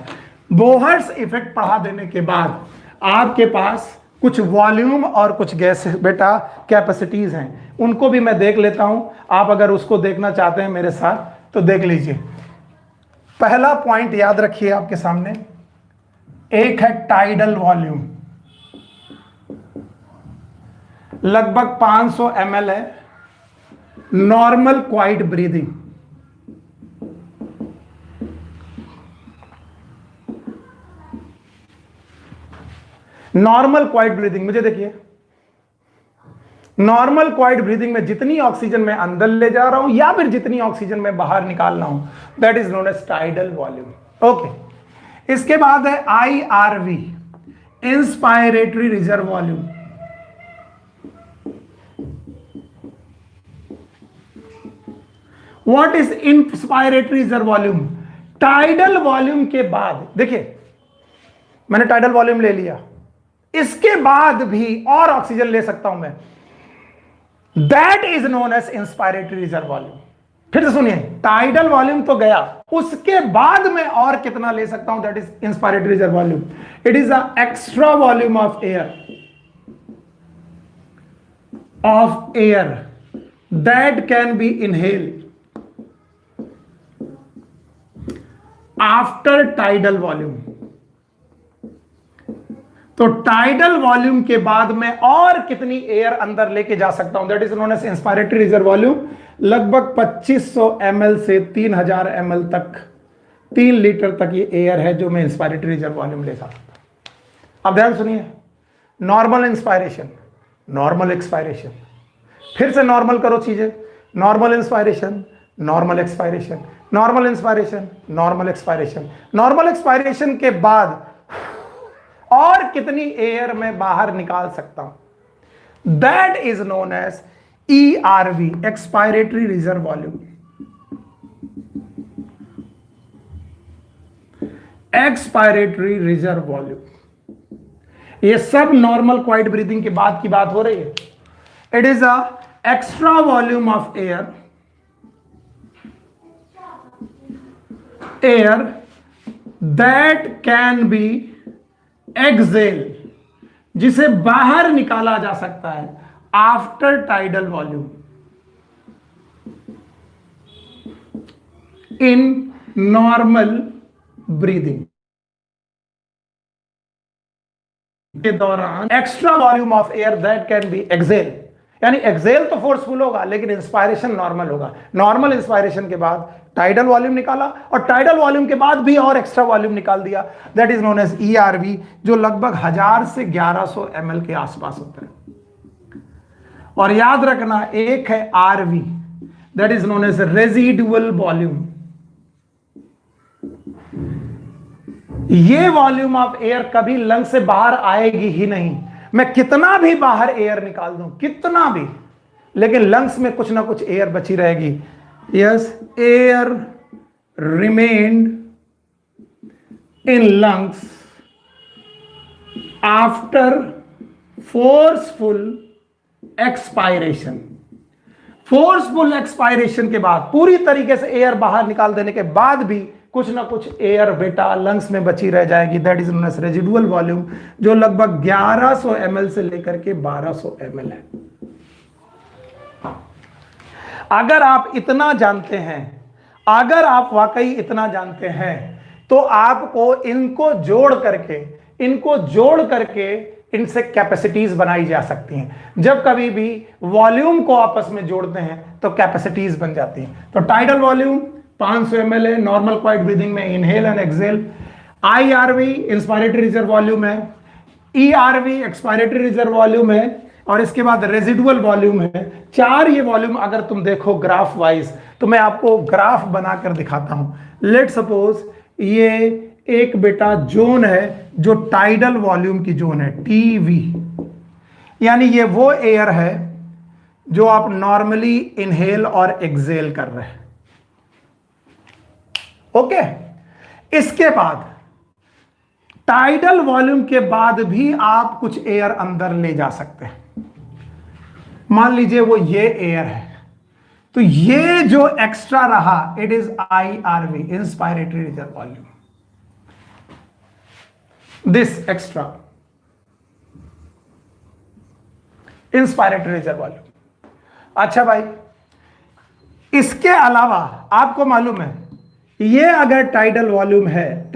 बोहर्स इफेक्ट पढ़ा देने के बाद आपके पास कुछ वॉल्यूम और कुछ गैस बेटा कैपेसिटीज हैं, उनको भी मैं देख लेता हूं। आप अगर उसको देखना चाहते हैं मेरे साथ तो देख लीजिए। पहला पॉइंट याद रखिए आपके सामने, एक है टाइडल वॉल्यूम, लगभग 500 ml है। Normal quiet breathing, normal quiet breathing, मुझे देखिए, नॉर्मल क्वाइट ब्रीदिंग में जितनी ऑक्सीजन मैं अंदर ले जा रहा हूं या फिर जितनी ऑक्सीजन मैं बाहर निकाल रहा हूं, that is known as tidal volume. Okay, इसके बाद है IRV, inspiratory reserve volume. What is inspiratory reserve volume? Tidal volume के बाद, देखिए मैंने टाइडल वॉल्यूम ले लिया, इसके बाद भी और ऑक्सीजन ले सकता हूं मैं, that is known as inspiratory reserve volume. फिर से सुनिए, टाइडल वॉल्यूम तो गया, उसके बाद में और कितना ले सकता हूं, that is inspiratory reserve volume. It is a extra volume of air that can B inhaled after tidal volume. तो टाइडल वॉल्यूम के बाद में और कितनी एयर अंदर लेके जा सकता हूं, that is known as inspiratory reserve volume. लगभग 2500 ml से 3000 ml तक, 3 लीटर तक ये एयर है जो मैं इंस्पायरेटरी रिजर्व वॉल्यूम ले सकता हूं। अब ध्यान सुनिए, नॉर्मल इंस्पायरेशन, नॉर्मल एक्सपायरेशन, फिर से नॉर्मल करो चीजें, normal inspiration, normal expiration, normal inspiration, normal expiration. Normal expiration के बाद और कितनी एयर मैं बाहर निकाल सकता हूं, that is known as ERV, expiratory reserve volume. Expiratory reserve volume, ये सब नॉर्मल क्वाइट ब्रीदिंग के बाद की बात हो रही है. It is a extra volume of air that can be exhale, जिसे बाहर निकाला जा सकता है after tidal volume in normal breathing के दौरान. Extra volume of air that can be exhale, यानी एक्सेल तो फोर्सफुल होगा लेकिन इंस्पायरेशन नॉर्मल होगा. नॉर्मल इंस्पायरेशन के बाद टाइडल वॉल्यूम निकाला और टाइडल वॉल्यूम के बाद भी और एक्स्ट्रा वॉल्यूम निकाल दिया. That is known as ERV, जो लगभग 1000 से 1100 ml के आसपास होता है. और याद रखना एक है RV, that is known as residual volume. ये वॉल्यूम ऑफ एयर कभी लंग से बाहर आएगी ही नहीं. मैं कितना भी बाहर एयर निकाल दूं, कितना भी, लेकिन लंग्स में कुछ ना कुछ एयर बची रहेगी. Yes, air remained in lungs after forceful expiration. Forceful expiration के बाद, पूरी तरीके से एयर बाहर निकाल देने के बाद भी कुछ ना कुछ एयर बेटा लंग्स में बची रह जाएगी. That is known as residual volume, जो लगभग 1100 ml से लेकर के 1200 ml है. अगर आप इतना जानते हैं, अगर आप वाकई इतना जानते हैं, तो आपको इनको जोड़ करके इनसे कैपेसिटीज बनाई जा सकती हैं. जब कभी भी वॉल्यूम को आपस में जोड़ते हैं तो कैपेसिटीज बन जाती हैं. तो टाइडल वॉल्यूम 500 ml है नॉर्मल क्वाइट ब्रीदिंग में, inhale and exhale. IRV inspiratory reserve volume है, ERV एक्सपायरेटरी रिजर्व वॉल्यूम है, और इसके बाद रेजिडुअल वॉल्यूम है. 4 ये वॉल्यूम अगर तुम देखो ग्राफ वाइज, तो मैं आपको ग्राफ बनाकर दिखाता हूं. लेट सपोज ये एक बेटा जोन है जो टाइडल वॉल्यूम की जोन है, TV, यानी ये वो एयर है जो आप नॉर्मली इनहेल और एक्सेल कर रहे हैं. ओके, इसके बाद टाइडल वॉल्यूम के बाद भी आप कुछ एयर अंदर ले जा सकते हैं. मान लीजिए वो ये एयर है, तो ये जो एक्स्ट्रा रहा, it is IRV inspiratory reserve volume. This extra inspiratory reserve volume. अच्छा भाई, इसके अलावा आपको मालूम है ये अगर टाइडल वॉल्यूम है,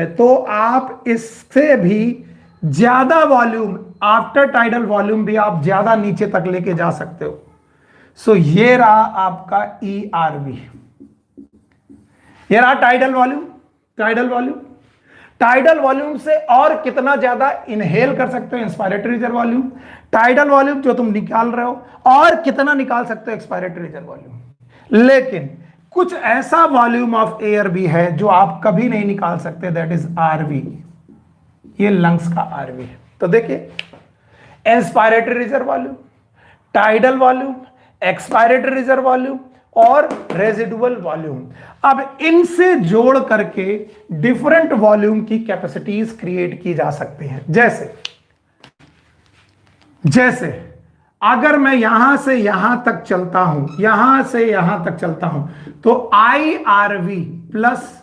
तो आप इससे भी ज्यादा वॉल्यूम, आफ्टर टाइडल वॉल्यूम भी आप ज्यादा नीचे तक लेके जा सकते हो. सो ये रहा आपका ERV, ये रहा टाइडल वॉल्यूम से और कितना ज्यादा इनहेल कर सकते हो, inspiratory reserve volume. Tidal volume जो तुम निकाल रहे हो, और कितना निकाल सकते हो, एक्सपायरेटरी रिजर्व वॉल्यूम. लेकिन कुछ ऐसा वॉल्यूम ऑफ एयर भी है जो आप कभी नहीं निकाल सकते, दैट इज RV. ये लंग्स का RV है. तो देखिए, inspiratory reserve volume, tidal volume, expiratory reserve volume और रेजिडुअल वॉल्यूम. अब इनसे जोड़ करके डिफरेंट वॉल्यूम की कैपेसिटीज क्रिएट की जा सकती हैं. जैसे अगर मैं यहां से यहां तक चलता हूं, तो IRV प्लस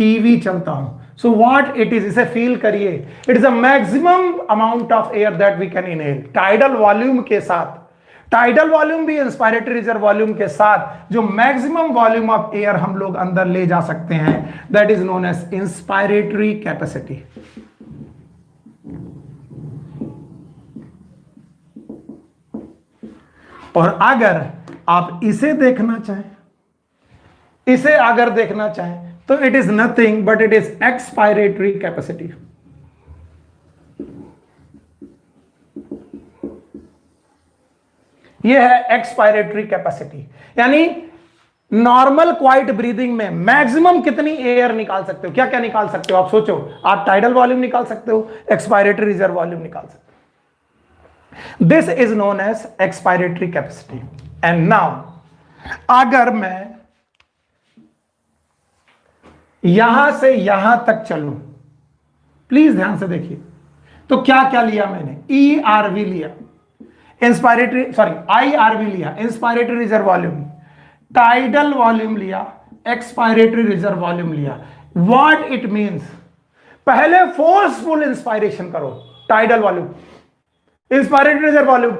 TV चलता हूं. सो व्हाट इट इज, इसे फील करिए. It is a maximum amount of air that we can inhale. Tidal volume के साथ, टाइडल वॉल्यूम भी इंस्पायरेटरी रिजर्व वॉल्यूम के साथ जो मैक्सिमम वॉल्यूम ऑफ एयर हम लोग अंदर ले जा सकते हैं, that is known as inspiratory capacity. और अगर आप इसे देखना चाहें, तो it is nothing but it is expiratory capacity. यह है एक्सपायरेटरी कैपेसिटी, यानी नॉर्मल क्वाइट ब्रीदिंग में मैक्सिमम कितनी एयर निकाल सकते हो. क्या क्या निकाल सकते हो आप सोचो. आप टाइडल वॉल्यूम निकाल सकते हो, एक्सपायरेटरी रिजर्व वॉल्यूम निकाल सकते हो. This is known as expiratory capacity. And now अगर मैं यहां से यहां तक चलूं, प्लीज ध्यान से देखिए, तो क्या क्या लिया मैंने, ERV लिया, इंस्पायरेटरी सॉरी IRV लिया, inspiratory reserve volume, tidal volume लिया, एक्सपायरेटरी रिजर्व वॉल्यूम लिया। व्हाट इट मींस, पहले फोर्सफुल इंस्पायरेशन करो, tidal volume, inspiratory reserve volume,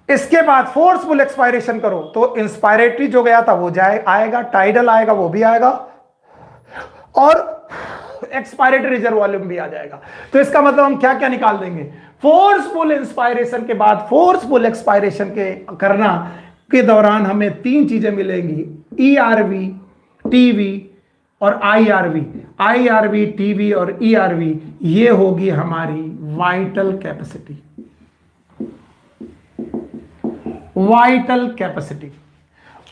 इसके बाद फोर्सफुल एक्सपायरेशन करो, तो इंस्पायरेटरी जो गया था वो आएगा, टाइडल आएगा वो भी आएगा, और एक्सपायरेटरी रिजर्व वॉल्यूम भी आ जाएगा। तो इसका मतलब हम क्या क्या निकाल देंगे, फोर्सफुल इंस्पायरेशन के बाद फोर्सफुल एक्सपायरेशन के करना के दौरान हमें तीन चीजें मिलेंगी, ERV, TV और IRV। IRV, TV और ERV, ये होगी हमारी वाइटल कैपेसिटी, वाइटल कैपेसिटी।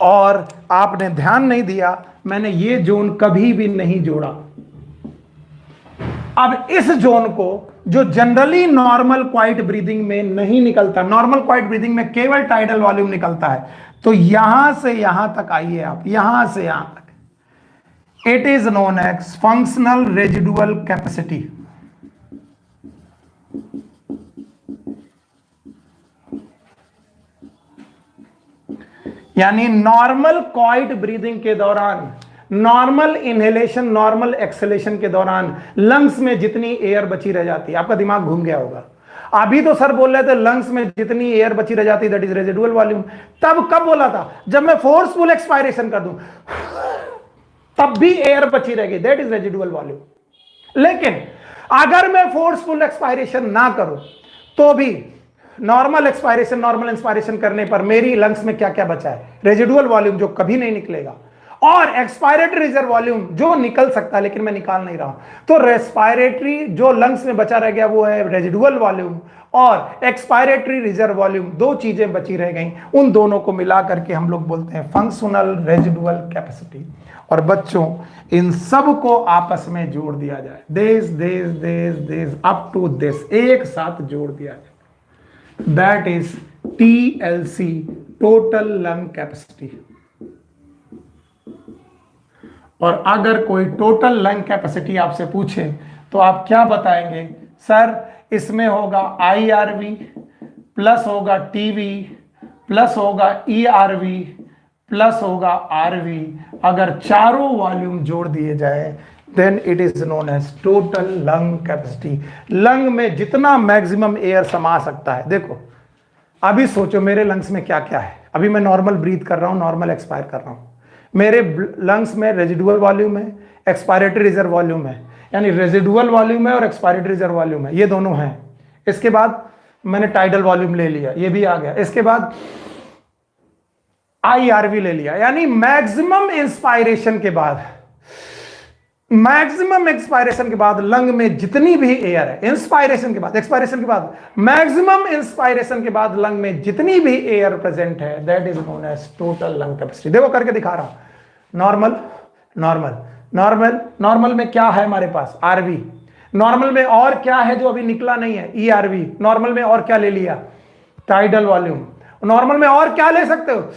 और आपने ध्यान नहीं दिया, मैंने ये जोन कभी भी नहीं जोड़ा। अब इस जोन को जो जनरली नॉर्मल क्वाइट ब्रीदिंग में नहीं निकलता, नॉर्मल क्वाइट ब्रीदिंग में केवल टाइडल वॉल्यूम निकलता है, तो यहां से यहां तक आइए आप, यहां से यहां तक, it is known as functional residual capacity. यानी नॉर्मल क्वाइट ब्रीदिंग के दौरान, नॉर्मल इनहेलेशन नॉर्मल एक्सहेलेशन के दौरान लंग्स में जितनी एयर बची रह जाती है, आपका दिमाग घूम गया होगा। अभी तो सर बोल रहे थे लंग्स में जितनी एयर बची रह जाती है दैट इज रेजिडुअल वॉल्यूम, तब कब बोला था, जब मैं फोर्सफुल एक्सपायरेशन कर दूं तब भी एयर बची रहेगी, दैट इज रेजिडुअल वॉल्यूम। लेकिन अगर मैं फोर्सफुल एक्सपायरेशन ना करूं तो भी नॉर्मल एक्सपायरेशन नॉर्मल इंस्पायरेशन करने पर मेरी लंग्स में क्या क्या बचा है, रेजिडुअल वॉल्यूम जो कभी नहीं निकलेगा, और एक्सपायरेटरी रिजर्व वॉल्यूम जो निकल सकता है लेकिन मैं निकाल नहीं रहा हूं। तो रेस्पायरेटरी जो लंग्स में बचा रह गया वो है रेजिडुअल वॉल्यूम, और एक्सपायरेटरी रिजर्व वॉल्यूम, दो चीजें बची रह गई, उन दोनों को मिला करके हम लोग बोलते हैं फंक्शनल रेजिडुअल कैपेसिटी। और बच्चों इन सब को आपस में जोड़ दिया जाए, दिस अप टू दिस, एक साथ जोड़ दिया जाए, that is TLC, total lung capacity. और अगर कोई टोटल लंग कैपेसिटी आपसे पूछे तो आप क्या बताएंगे, सर इसमें होगा IRV प्लस होगा TV प्लस होगा ERV प्लस होगा RV। अगर चारों वॉल्यूम जोड़ दिए जाए then it is known as total lung capacity. Lung में जितना मैक्सिमम एयर समा सकता है, देखो अभी सोचो मेरे लंग्स में क्या क्या है, अभी मैं नॉर्मल ब्रीथ कर रहा हूं, नॉर्मल एक्सपायर कर रहा हूं, मेरे लंग्स में रेजिडुअल वॉल्यूम है, एक्सपायरेटरी रिजर्व वॉल्यूम है, यानी रेजिडुअल वॉल्यूम है और एक्सपायरेटरी रिजर्व वॉल्यूम है, ये दोनों हैं। इसके बाद मैंने टाइडल वॉल्यूम ले लिया, ये भी आ गया। इसके बाद IRV ले लिया, यानी मैक्सिमम इंस्पायरेशन के बाद, मैक्सिमम एक्सपायरेशन के बाद लंग में जितनी भी एयर है, इंस्पायरेशन के बाद, एक्सपायरेशन के बाद, मैक्सिमम इंस्पायरेशन के बाद लंग में जितनी भी एयर प्रेजेंट है that is known as total lung capacity. देखो करके दिखा रहा हूं, नॉर्मल नॉर्मल नॉर्मल नॉर्मल में क्या है हमारे पास, RV। नॉर्मल में और क्या है जो अभी निकला नहीं है, ERV। नॉर्मल में और क्या ले लिया, टाइडल वॉल्यूम। नॉर्मल में और क्या ले सकते हो,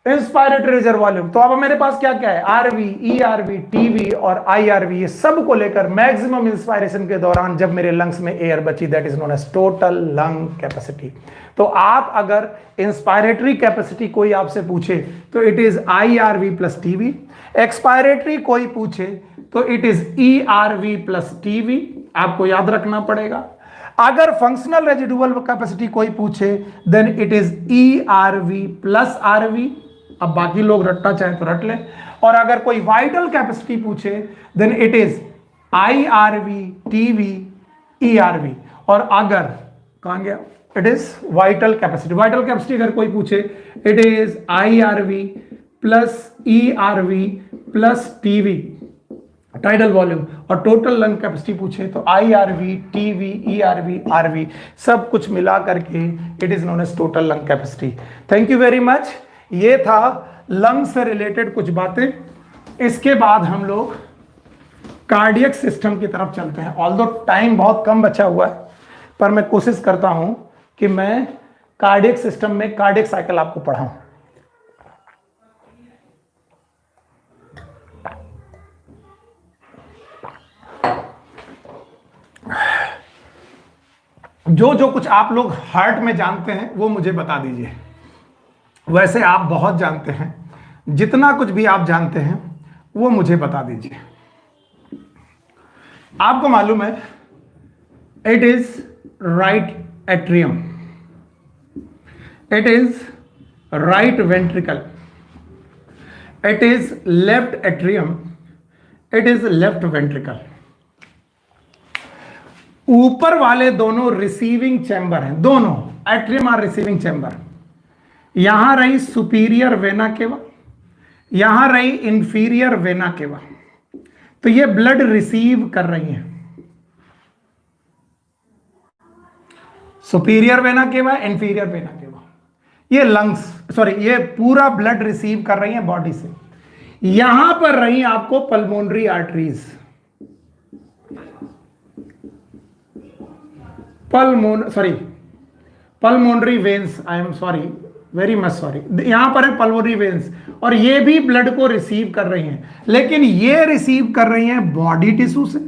इंस्पायरेटरी रिजर्व वॉल्यूम। तो अब मेरे पास क्या क्या है, RV, ERV, TV और IRV, ये सब को लेकर मैक्सिमम इंस्पायरेशन के दौरान जब मेरे लंग्स में एयर बची that is known as total lung capacity. तो आप अगर इंस्पायरेटरी कैपेसिटी कोई आपसे पूछे तो it is IRV plus TV, expiratory कोई पूछे तो it is ERV plus TV, आपको याद रखना पड़ेगा। अगर फंक्शनल रेजिडुअल कैपेसिटी कोई पूछे then it is ERV plus RV, अब बाकी लोग रटना चाहे तो रट ले। और अगर कोई वाइटल कैपेसिटी पूछे then it is IRV, TV, ERV। और अगर कहां गया, it is vital capacity, vital capacity अगर कोई पूछे it is IRV plus ERV plus TV, tidal volume. और टोटल लंग कैपेसिटी पूछे तो IRV, TV, ERV, RV सब कुछ मिला करके it is known as total lung capacity. Thank you very much. ये था लंग से रिलेटेड कुछ बातें। इसके बाद हम लोग कार्डियक सिस्टम की तरफ चलते हैं। ऑल्दो टाइम बहुत कम बचा हुआ है पर मैं कोशिश करता हूं कि मैं कार्डियक सिस्टम में कार्डियक साइकिल आपको पढ़ाऊं। जो जो कुछ आप लोग हार्ट में जानते हैं वो मुझे बता दीजिए। वैसे आप बहुत जानते हैं, जितना कुछ भी आप जानते हैं वो मुझे बता दीजिए। आपको मालूम है it is right atrium, it is right ventricle, it is left atrium, it is left ventricle. ऊपर वाले दोनों रिसीविंग चैम्बर हैं, दोनों एट्रियम और रिसीविंग चैम्बर। यहां रही सुपीरियर वेना केवा, यहां रही इंफीरियर वेना केवा। तो ये ब्लड रिसीव कर रही हैं, superior vena cava, inferior vena cava. ये लंग्स, सॉरी, ये पूरा ब्लड रिसीव कर रही हैं बॉडी से। यहां पर रही आपको pulmonary arteries, pulmonary veins, I am sorry, very much sorry, यहां पर है पल्मोनरी वेन्स, और ये भी ब्लड को रिसीव कर रही हैं, लेकिन ये रिसीव कर रही हैं बॉडी टिश्यू से,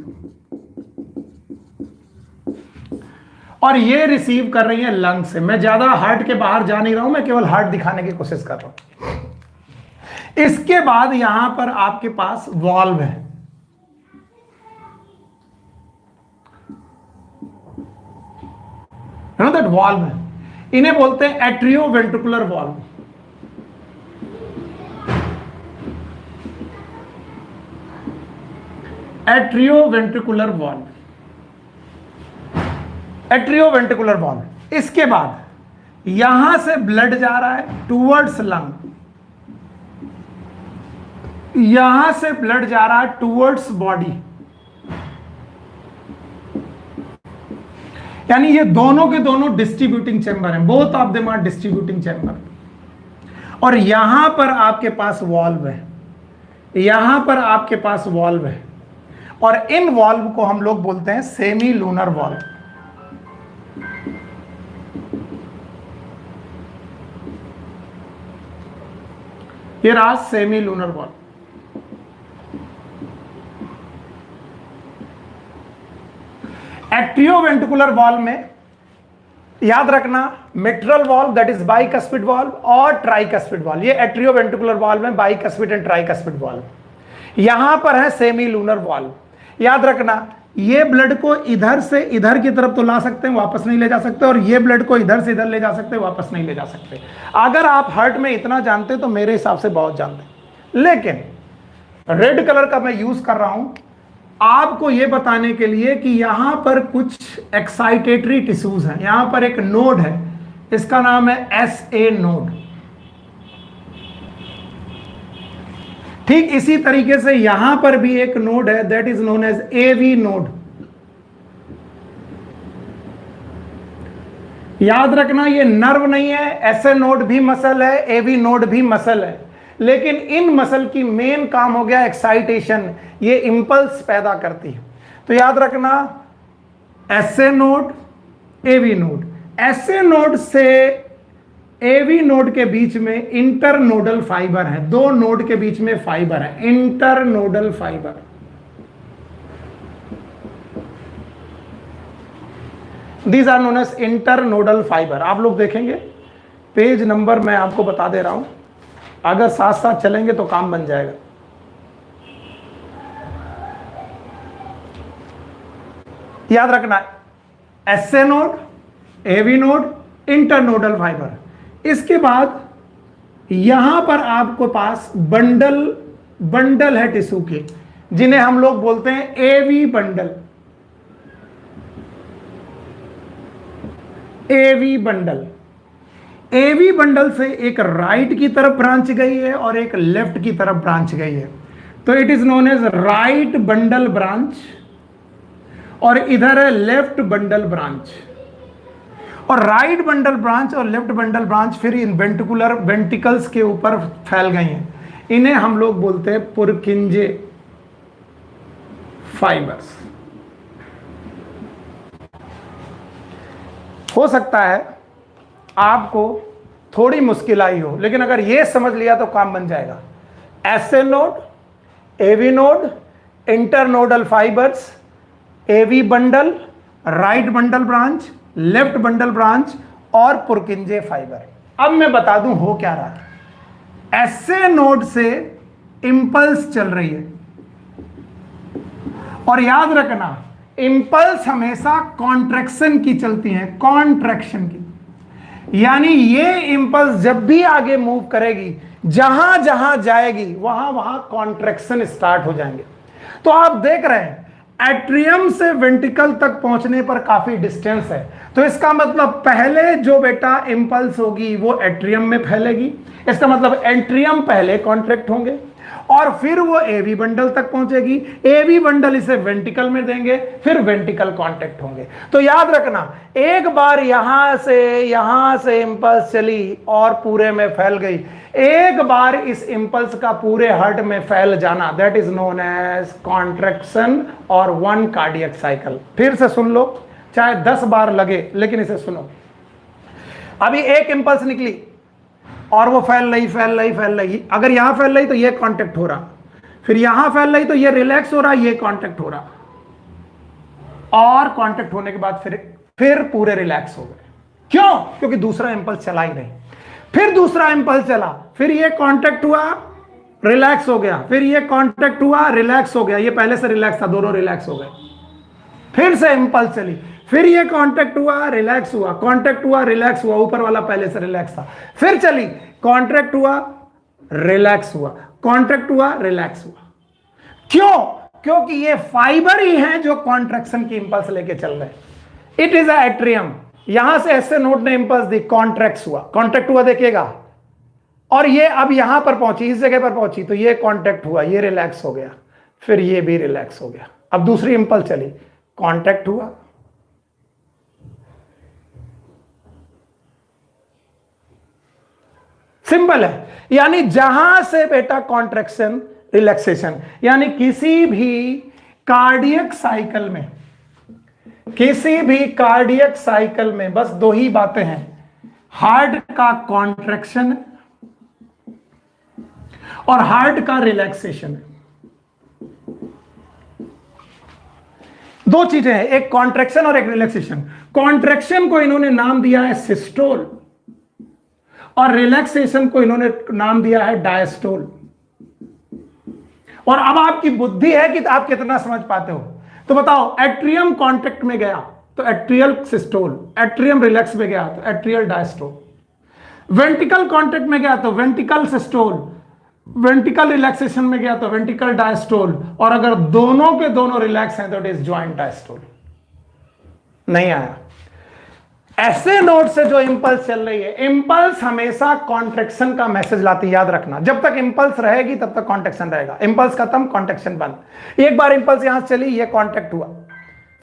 और ये रिसीव कर रही है लंग से। मैं ज्यादा हार्ट के बाहर जा नहीं रहा हूं, मैं केवल हार्ट दिखाने की कोशिश कर रहा हूं। इसके बाद यहां पर आपके पास वॉल्व है, दैट वॉल्व है, इन्हें बोलते हैं atrioventricular valve. Atrioventricular valve, atrioventricular valve. इसके बाद यहां से ब्लड जा रहा है टूवर्ड्स लंग, यहां से ब्लड जा रहा है टूवर्ड्स बॉडी, यानी ये दोनों के दोनों डिस्ट्रीब्यूटिंग चैम्बर हैं, both of them are distributing chamber. और यहां पर आपके पास वॉल्व है, यहां पर आपके पास वॉल्व है, और इन वॉल्व को हम लोग बोलते हैं सेमी लूनर वॉल्व। ये रहा semi lunar valve. Atrioventricular valve में याद रखना mitral valve, that is bicuspid valve, और ट्राइकस्पिड वॉल्व। ये एट्रियोवेंट्रिकुलर वॉल्व में बाइकस्पिड एंड ट्राइकस्पिड वॉल्व। यहां पर है सेमी लूनर वॉल्व। याद रखना ये ब्लड को इधर से इधर की तरफ तो ला सकते हैं, वापस नहीं ले जा सकते, और ये ब्लड को इधर से इधर ले जा सकते हैं, वापस नहीं ले जा सकते। अगर आप हार्ट में इतना जानते तो मेरे हिसाब से बहुत जानते हैं, लेकिन रेड कलर का मैं यूज कर रहा हूं आपको यह बताने के लिए कि यहां पर कुछ एक्साइटेटरी टिश्यूज हैं। यहां पर एक नोड है, इसका नाम है SA नोड। ठीक इसी तरीके से यहां पर भी एक नोड है, that is known as AV node. याद रखना ये नर्व नहीं है, SA नोड भी मसल है, AV नोड भी मसल है, लेकिन इन मसल की मेन काम हो गया एक्साइटेशन, ये इंपल्स पैदा करती है। तो याद रखना SA node, AV node, SA node से AV नोड के बीच में इंटरनोडल फाइबर है, दो नोड के बीच में फाइबर है, internodal fibre. These are known as internodal fibre. आप लोग देखेंगे पेज नंबर मैं आपको बता दे रहा हूं, अगर साथ साथ चलेंगे तो काम बन जाएगा। याद रखना SA node, AV node, internodal fibre. इसके बाद यहां पर आपको पास बंडल है टिश्यू के, जिन्हें हम लोग बोलते हैं AV bundle. AV bundle, AV bundle से एक राइट की तरफ ब्रांच गई है और एक लेफ्ट की तरफ ब्रांच गई है, तो it is known as right bundle branch, और इधर है लेफ्ट बंडल ब्रांच। और राइट बंडल ब्रांच और लेफ्ट बंडल ब्रांच फिर इन वेंटिकल्स के ऊपर फैल गई हैं, इन्हें हम लोग बोलते हैं पुरकिंजे फाइबर्स। हो सकता है आपको थोड़ी मुश्किल आई हो, लेकिन अगर ये समझ लिया तो काम बन जाएगा। SA node, AV node, internodal fibres, AV bundle, right bundle branch, left bundle branch और पुरकिंजे फाइबर। अब मैं बता दूं हो क्या रहा है। ऐसे नोड से इंपल्स चल रही है, और याद रखना इंपल्स हमेशा कॉन्ट्रैक्शन की चलती है, कॉन्ट्रैक्शन की। यानी ये इंपल्स जब भी आगे मूव करेगी, जहां जहां जाएगी वहां वहां कॉन्ट्रैक्शन स्टार्ट हो जाएंगे। तो आप देख रहे हैं एट्रियम से वेंट्रिकल तक पहुंचने पर काफी डिस्टेंस है, तो इसका मतलब पहले जो बेटा इंपल्स होगी वो एट्रियम में फैलेगी। इसका मतलब एट्रियम पहले कॉन्ट्रैक्ट होंगे और फिर वो एवी बंडल तक पहुंचेगी, एवी बंडल इसे वेंट्रिकल में देंगे, फिर वेंट्रिकल कॉन्टैक्ट होंगे। तो याद रखना एक बार यहां से इंपल्स चली और पूरे में फैल गई, एक बार इस इंपल्स का पूरे हार्ट में फैल जाना, that is known as contraction और वन कार्डियक साइकिल। फिर से सुन लो, चाहे 10 बार लगे लेकिन इसे सुनो। अभी एक इंपल्स निकली और वो फैल रही। अगर यहां फैल रही तो ये कांटेक्ट हो रहा, फिर यहां फैल रही तो ये रिलैक्स हो रहा, ये कांटेक्ट हो रहा, और कांटेक्ट होने के बाद फिर पूरे रिलैक्स हो गए। क्यों? क्योंकि दूसरा इंपल्स चला ही नहीं। फिर दूसरा इंपल्स चला, फिर ये कांटेक्ट हुआ, रिलैक्स हो गया, फिर ये कांटेक्ट हुआ, रिलैक्स हो गया, ये पहले से रिलैक्स था, दोनों रिलैक्स हो गए। फिर से इंपल्स चली, फिर ये कांटेक्ट हुआ, रिलैक्स हुआ, कांटेक्ट हुआ, रिलैक्स हुआ, ऊपर वाला पहले से रिलैक्स था, फिर चली, कांटेक्ट हुआ, रिलैक्स हुआ, कांटेक्ट हुआ, रिलैक्स हुआ। क्यों? क्योंकि ये फाइबर ही हैं जो कॉन्ट्रैक्शन की इंपल्स लेके चल रहे। It is atrium. यहां से ऐसे नोड ने इंपल्स दी, कॉन्ट्रैक्ट हुआ, कांटेक्ट हुआ, देखिएगा, और ये अब यहां पर पहुंची, इस जगह पर पहुंची, तो ये कांटेक्ट हुआ, ये रिलैक्स हो गया, फिर ये भी रिलैक्स हो गया। अब दूसरी इंपल्स चली, कांटेक्ट हुआ, सिंपल है। यानी जहां से बेटा कॉन्ट्रैक्शन, रिलैक्सेशन, यानी किसी भी कार्डियक साइकिल में बस दो ही बातें हैं, हार्ट का कॉन्ट्रैक्शन और हार्ट का रिलैक्सेशन है। दो चीजें हैं, एक कॉन्ट्रैक्शन और एक रिलैक्सेशन। कॉन्ट्रैक्शन को इन्होंने नाम दिया है सिस्टोल और रिलैक्सेशन को इन्होंने नाम दिया है डायस्टोल। और अब आपकी बुद्धि है कि आप कितना समझ पाते हो। तो बताओ, एट्रियम कॉन्ट्रैक्ट में गया तो एट्रियल सिस्टोल, एट्रियम रिलैक्स में गया तो एट्रियल डायस्टोल, वेंट्रिकल कॉन्ट्रैक्ट में गया तो वेंट्रिकल सिस्टोल, वेंट्रिकल रिलैक्सेशन में गया तो वेंट्रिकल डायस्टोल, और अगर दोनों के दोनों रिलैक्स हैं तो इट इज ज्वाइंट डायस्टोल। नहीं आया। ऐसे नोड से जो इंपल्स चल रही है, इंपल्स हमेशा कॉन्ट्रैक्शन का मैसेज लाती, याद रखना। जब तक इंपल्स रहेगी तब तक कॉन्ट्रैक्शन रहेगा, इंपल्स खत्म, कॉन्ट्रैक्शन बंद। एक बार इंपल्स यहां से चली, ये कॉन्टैक्ट हुआ,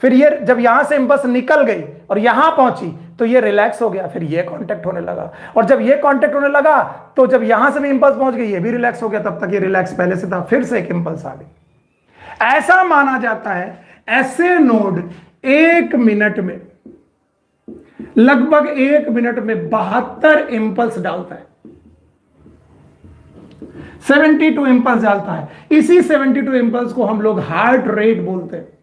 फिर ये जब यहां से इंपल्स निकल गई और यहां पहुंची तो ये रिलैक्स हो गया, फिर ये कांटेक्ट होने लगा, और जब ये कांटेक्ट होने लगा तो जब यहां से भी इंपल्स पहुंच गई, ये भी रिलैक्स हो गया, तब तक ये रिलैक्स पहले से था, फिर से एक इंपल्स आ गई। ऐसा माना जाता है ऐसे नोड 1 मिनट में, लगभग 1 मिनट में 72 इंपल्स डालता है, 72 इंपल्स डालता है। इसी 72 इंपल्स को हम लोग हार्ट रेट बोलते हैं।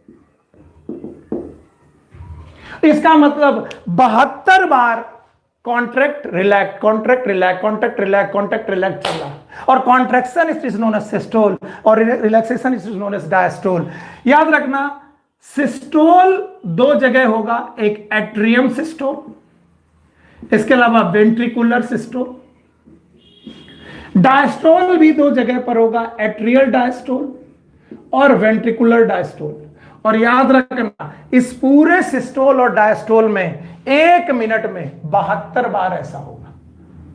इसका मतलब 72 बार contract relax, contract relax, contract relax, contract relax चल रहा है। और contraction is known as systole और relaxation is known as diastole. याद रखना, सिस्टोल 2 जगह होगा, एक एट्रियम सिस्टोल, इसके अलावा वेंट्रिकुलर सिस्टोल। डायस्टोल भी 2 जगह पर होगा, एट्रियल डायस्टोल और वेंट्रिकुलर डायस्टोल। और याद रखना, इस पूरे सिस्टोल और डायस्टोल में 1 मिनट में 72 बार ऐसा होगा,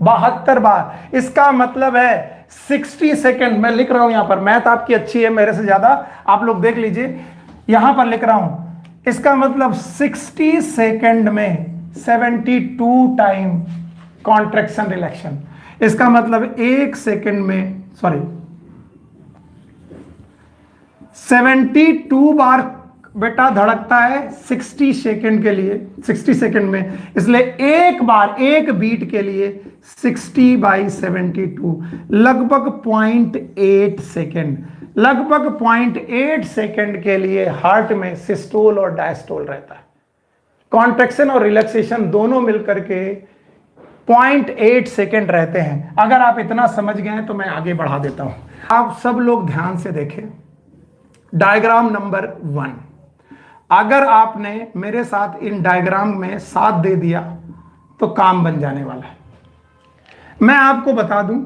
72 बार। इसका मतलब है 60 सेकेंड, मैं लिख रहा हूं यहां पर, मैथ आपकी अच्छी है मेरे से ज्यादा, आप लोग देख लीजिए, यहां पर लिख रहा हूं, इसका मतलब 60 सेकेंड में 72 टाइम कॉन्ट्रैक्शन रिलैक्शन। इसका मतलब 1 सेकेंड में, सॉरी 72 बार बेटा धड़कता है 60 सेकेंड के लिए, 60 सेकेंड में, इसलिए एक बार, एक बीट के लिए 60/72, लगभग 0.8 सेकेंड, लगभग 0.8 सेकेंड के लिए हार्ट में सिस्टोल और डायस्टोल रहता है। कॉन्ट्रैक्शन और रिलैक्सेशन दोनों मिलकर के 0.8 सेकेंड रहते हैं। अगर आप इतना समझ गए तो मैं आगे बढ़ा देता हूं। आप सब लोग ध्यान से देखें डायग्राम नंबर 1। अगर आपने मेरे साथ इन डायग्राम में साथ दे दिया तो काम बन जाने वाला है। मैं आपको बता दूं,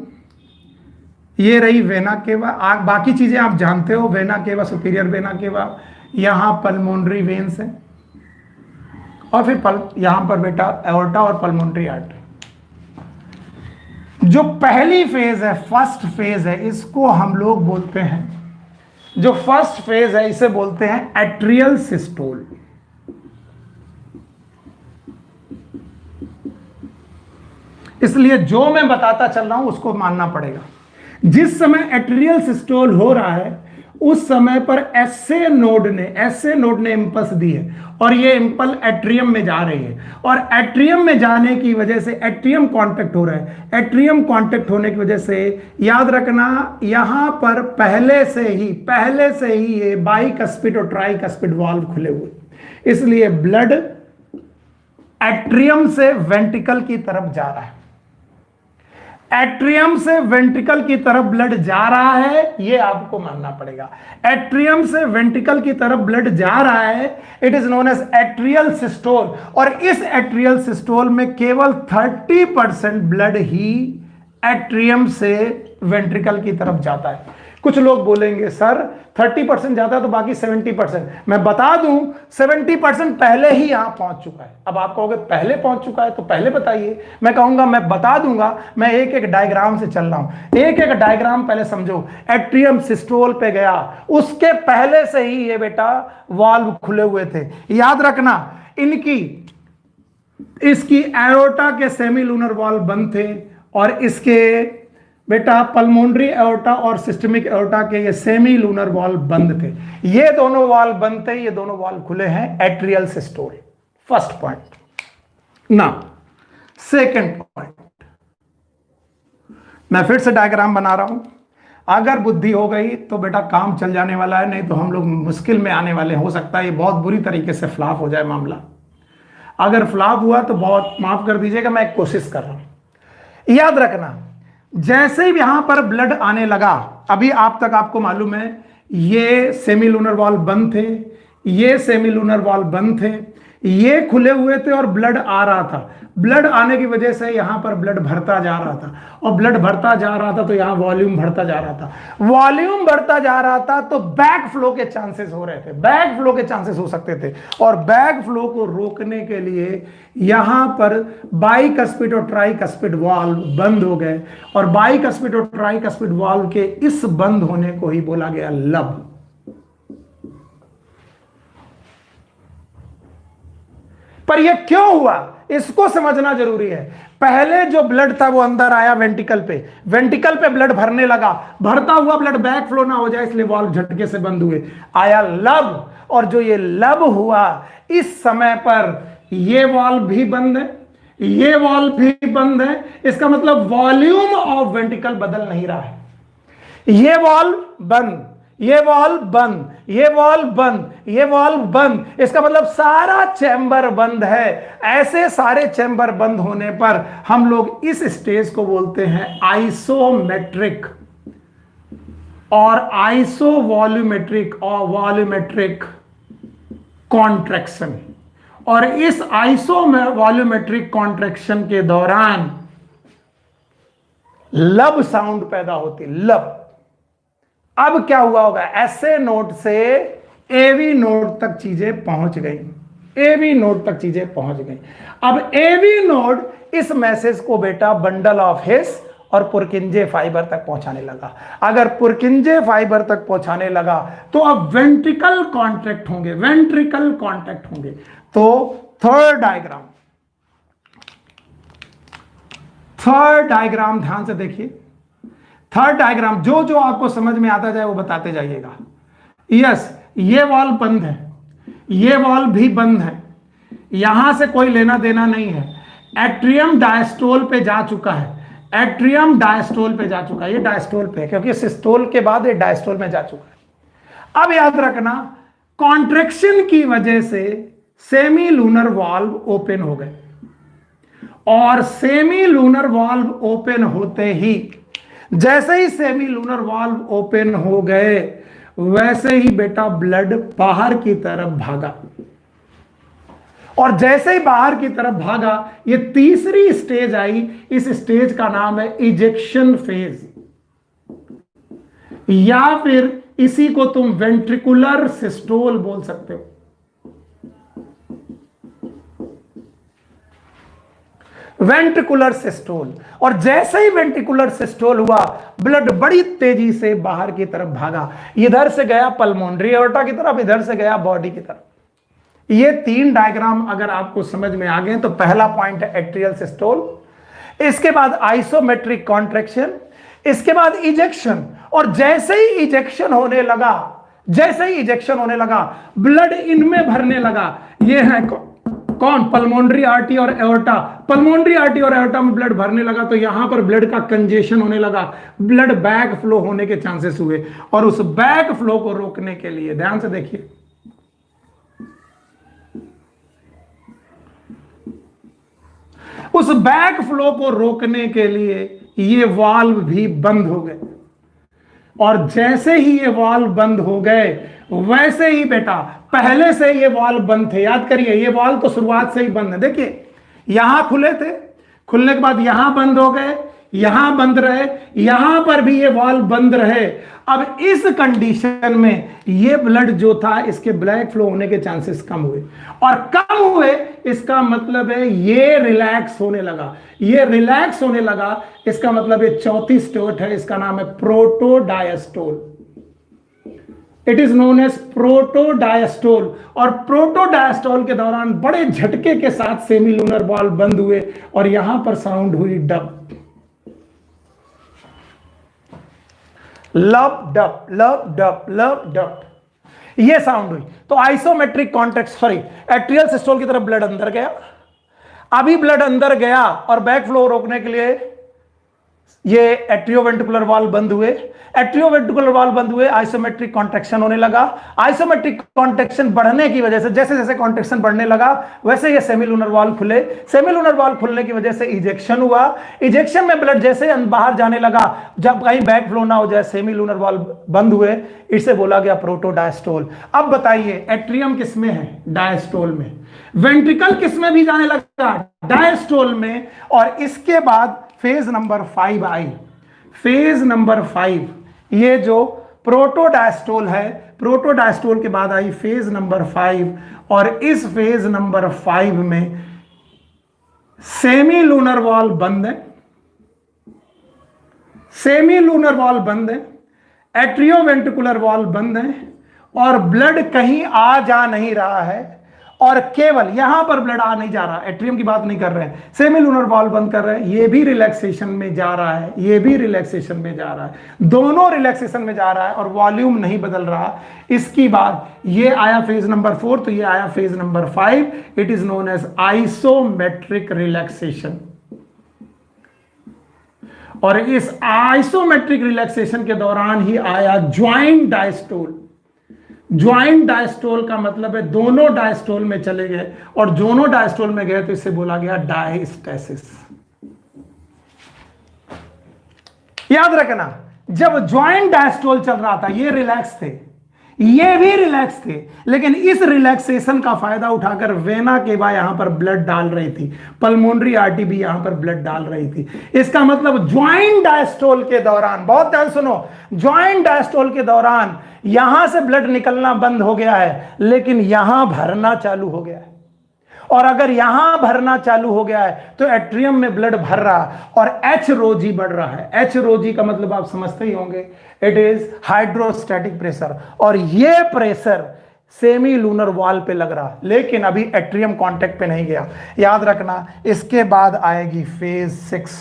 ये रही वेना केवा, बाकी चीजें आप जानते हो, vena cava, superior vena cava, यहां पल्मोनरी वेन्स है, और फिर यहां पर बेटा एओर्टा और पल्मोनरी आर्टरी। जो पहली फेज है, फर्स्ट फेज है, इसको हम लोग बोलते हैं, जो फर्स्ट फेज है इसे बोलते हैं एट्रियल सिस्टोल। इसलिए जो मैं बताता चल रहा हूं उसको मानना पड़ेगा। जिस समय एट्रियल सिस्टोल हो रहा है उस समय पर एसए नोड ने इंपल्स दी है और ये इंपल्स एट्रियम में जा रही है, और एट्रियम में जाने की वजह से एट्रियम कांटेक्ट हो रहा है। एट्रियम कांटेक्ट होने की वजह से याद रखना, यहां पर पहले से ही ये बाइकस्पिड और ट्राइकस्पिड वाल्व खुले हुए, इसलिए ब्लड एट्रियम से वेंट्रिकल की तरफ जा रहा है। एट्रियम से वेंट्रिकल की तरफ ब्लड जा रहा है, ये आपको मानना पड़ेगा। एट्रियम से वेंट्रिकल की तरफ ब्लड जा रहा है, it is known as atrial systole. और इस एट्रियल सिस्टोल में केवल 30% ब्लड ही एट्रियम से वेंट्रिकल की तरफ जाता है। कुछ लोग बोलेंगे सर 30% जाता है तो बाकी 70%। मैं बता दूं 70% पहले ही यहां पहुंच चुका है। अब आप कहोगे पहले पहुंच चुका है तो पहले बताइए। मैं कहूंगा मैं बता दूंगा, मैं एक एक डायग्राम से चल रहा हूं। एक एक डायग्राम पहले समझो। एट्रियम सिस्टोल पे गया, उसके पहले से ही ये बेटा वाल्व खुले हुए थे। याद रखना, इसकी एओर्टा के सेमीलूनर वाल्व बंद थे, और इसके बेटा पल्मोनरी एओर्टा और सिस्टमिक एओर्टा के ये सेमी लूनर वाल्व बंद थे। ये दोनों वाल्व बंद थे, ये दोनों वाल्व खुले हैं। Atrial systole, first point. ना सेकंड पॉइंट, मैं फिर से डायग्राम बना रहा हूं। अगर बुद्धि हो गई तो बेटा काम चल जाने वाला है, नहीं तो हम लोग मुश्किल में आने वाले। हो सकता है ये बहुत बुरी तरीके से फ्लॉप हो जाए मामला। अगर फ्लॉप हुआ तो बहुत माफ कर दीजिएगा, मैं एक कोशिश कर रहा हूं। याद रखना, जैसे ही यहां पर ब्लड आने लगा, अभी आप तक आपको मालूम है ये सेमीलूनर वाल्व बंद थे, ये सेमीलूनर वाल्व बंद थे, ये खुले हुए थे और ब्लड आ रहा था। ब्लड आने की वजह से यहां पर ब्लड भरता जा रहा था, और ब्लड भरता जा रहा था तो यहां वॉल्यूम बढ़ता जा रहा था। वॉल्यूम बढ़ता जा रहा था तो बैक फ्लो के चांसेस हो रहे थे, बैक फ्लो के चांसेस हो सकते थे। और बैक फ्लो को रोकने के लिए यहां पर बाइकस्पिड और ट्राइकस्पिड वाल्व बंद हो गए, और बाइकस्पिड और ट्राइकस्पिड वाल्व के इस बंद होने को ही बोला गया लब। पर यह क्यों हुआ इसको समझना जरूरी है। पहले जो ब्लड था वो अंदर आया वेंट्रिकल पे ब्लड भरने लगा, भरता हुआ ब्लड बैक फ्लो ना हो जाए इसलिए वाल्व झटके से बंद हुए, आया लब। और जो ये लब हुआ, इस समय पर ये वाल्व भी बंद है, ये वाल्व भी बंद है। इसका मतलब वॉल्यूम ऑफ वेंट्रिकल बदल नहीं रहा है। ये वाल्व बंद, ये वाल्व बंद, ये वाल्व बंद, ये वाल्व बंद। इसका मतलब सारा चैम्बर बंद है। ऐसे सारे चैम्बर बंद होने पर हम लोग इस स्टेज को बोलते हैं आइसोमेट्रिक और आइसोवॉल्यूमेट्रिक और वॉल्यूमेट्रिक कॉन्ट्रैक्शन। और इस आइसोवॉल्यूमेट्रिक कॉन्ट्रैक्शन के दौरान लब साउंड पैदा होती, लब। अब क्या हुआ होगा, एसए नोड से एवी नोड तक चीजें पहुंच गई, एवी नोड तक चीजें पहुंच गई। अब एवी नोड इस मैसेज को बेटा बंडल ऑफ हिस और पुरकिंजे फाइबर तक पहुंचाने लगा। अगर पुरकिंजे फाइबर तक पहुंचाने लगा तो अब वेंट्रिकल कॉन्ट्रैक्ट होंगे, वेंट्रिकल कॉन्ट्रैक्ट होंगे। तो थर्ड डायग्राम ध्यान से देखिए। थर्ड डायग्राम जो जो आपको समझ में आता जाए वो बताते जाइएगा। यस, ये वाल्व बंद है, ये वाल्व भी बंद है, यहां से कोई लेना देना नहीं है। एट्रियम डायस्टोल पे जा चुका है, एट्रियम डायस्टोल पे जा चुका है। ये डायस्टोल पे है क्योंकि सिस्टोल के बाद ये डायस्टोल में जा चुका है। अब याद रखना, कॉन्ट्रैक्शन की वजह से सेमी लूनर वाल्व ओपन हो गए, और सेमी लूनर वाल्व ओपन होते ही, जैसे ही सेमी लूनर वाल्व ओपन हो गए, वैसे ही बेटा ब्लड बाहर की तरफ भागा, और जैसे ही बाहर की तरफ भागा, ये तीसरी स्टेज आई। इस स्टेज का नाम है इजेक्शन फेज, या फिर इसी को तुम वेंट्रिकुलर सिस्टोल बोल सकते हो। Ventricular systole. और जैसे ही वेंट्रिकुलर सिस्टोल हुआ, ब्लड बड़ी तेजी से बाहर की तरफ भागा, इधर से गया पल्मोनरी एओर्टा की तरफ, इधर से गया बॉडी की तरफ। ये तीन डायग्राम अगर आपको समझ में आ गए तो पहला पॉइंट है एट्रियल सिस्टोल, इसके बाद आइसोमेट्रिक कॉन्ट्रैक्शन, इसके बाद इजेक्शन। और जैसे ही इजेक्शन होने लगा, जैसे ही इजेक्शन होने लगा, ब्लड इनमें भरने लगा। ये है कौन? पल्मोनरी आर्टरी और एओर्टा। पल्मोनरी आर्टरी और एओर्टा में ब्लड भरने लगा तो यहां पर ब्लड का कंजेशन होने लगा, ब्लड बैक फ्लो होने के चांसेस हुए। और उस बैक फ्लो को रोकने के लिए, ध्यान से देखिए, उस बैक फ्लो को रोकने के लिए ये वाल्व भी बंद हो गए। और जैसे ही ये वाल्व बंद हो गए, वैसे ही बेटा, पहले से ये वाल्व बंद थे, याद करिए, ये वाल्व तो शुरुआत से ही बंद है। देखिए, यहां खुले थे, खुलने के बाद यहां बंद हो गए, यहां बंद रहे, यहां पर भी ये वाल्व बंद रहे। अब इस कंडीशन में ये ब्लड जो था, इसके ब्लैक फ्लो होने के चांसेस कम हुए, और कम हुए इसका मतलब है ये रिलैक्स होने लगा। ये रिलैक्स होने लगा, इसका मतलब ये चौथी स्टेट है, इसका नाम है protodiastole. It is known as protodiastole. और प्रोटोडायस्टोल के दौरान बड़े झटके के साथ सेमीलूनर वाल्व बंद हुए और यहां पर साउंड हुई डब, लब डब, लब डब, लब डब, ये साउंड हुई। तो isometric contraction, sorry, atrial systole की तरफ ब्लड अंदर गया। अभी ब्लड अंदर गया और बैक फ्लो रोकने के लिए ये एट्रियोवेंट्रिकुलर वाल्व बंद हुए। एट्रियोवेंट्रिकुलर वाल्व बंद हुए, आइसोमेट्रिक कॉन्ट्रैक्शन होने लगा। आइसोमेट्रिक कॉन्ट्रैक्शन बढ़ने की वजह से, जैसे जैसे कॉन्ट्रैक्शन बढ़ने लगा, वैसे ये सेमीलूनर वाल्व खुले। सेमीलूनर वाल्व खुलने की वजह से इजेक्शन हुआ। इजेक्शन में ब्लड जैसे बाहर जाने लगा, जब कहीं बैक फ्लो ना हो जाए, सेमीलूनर वाल्व बंद हुए, इसे बोला गया प्रोटोडायस्टोल। अब बताइए, एट्रियम किसमें है? डायस्टोल में। वेंट्रिकल किसमें भी जाने लगा? डायस्टोल में। और इसके बाद फेज नंबर 5 आई। फेज नंबर 5, ये जो प्रोटोडायस्टोल है, प्रोटोडायस्टोल के बाद आई फेज नंबर 5। और इस फेज नंबर 5 में सेमीलूनर वाल्व बंद है, सेमीलूनर वाल्व बंद है, एट्रियोवेंट्रिकुलर वाल्व बंद है, और ब्लड कहीं आ जा नहीं रहा है, और केवल यहां पर ब्लड आ नहीं जा रहा। एट्रियम की बात नहीं कर रहे हैं, सेमीलूनर वाल्व बंद कर रहे हैं, ये भी रिलैक्सेशन में जा रहा है, ये भी रिलैक्सेशन में जा रहा है, दोनों रिलैक्सेशन में जा रहा है, और वॉल्यूम नहीं बदल रहा। इसकी बाद ये आया फेज नंबर 4, तो ये आया phase number 5। It is known as isometric relaxation. और इस आइसोमेट्रिक रिलैक्सेशन के दौरान ही आया ज्वाइंट डायस्टोल। ज्वाइंट डायस्टोल का मतलब है दोनों डायस्टोल में चले गए, और दोनों डायस्टोल में गए तो इसे बोला गया डायस्टेसिस। याद रखना, जब ज्वाइंट डायस्टोल चल रहा था, ये रिलैक्स थे, ये भी रिलैक्स थे, लेकिन इस रिलैक्सेशन का फायदा उठाकर वेना केवा यहां पर ब्लड डाल रही थी, पल्मोनरी आर्टरी भी यहां पर ब्लड डाल रही थी। इसका मतलब ज्वाइंट डायस्टोल के दौरान, बहुत ध्यान सुनो, ज्वाइंट डायस्टोल के दौरान यहां से ब्लड निकलना बंद हो गया है, लेकिन यहां भरना चालू हो गया है। और अगर यहां भरना चालू हो गया है तो एट्रियम में ब्लड भर रहा है और एच रो जी बढ़ रहा है। एच रो जी का मतलब आप समझते ही होंगे, इट इज हाइड्रोस्टैटिक प्रेशर। और ये प्रेशर सेमीलूनर वाल पे लग रहा, लेकिन अभी एट्रियम कांटेक्ट पे नहीं गया। याद रखना, इसके बाद आएगी फेज 6,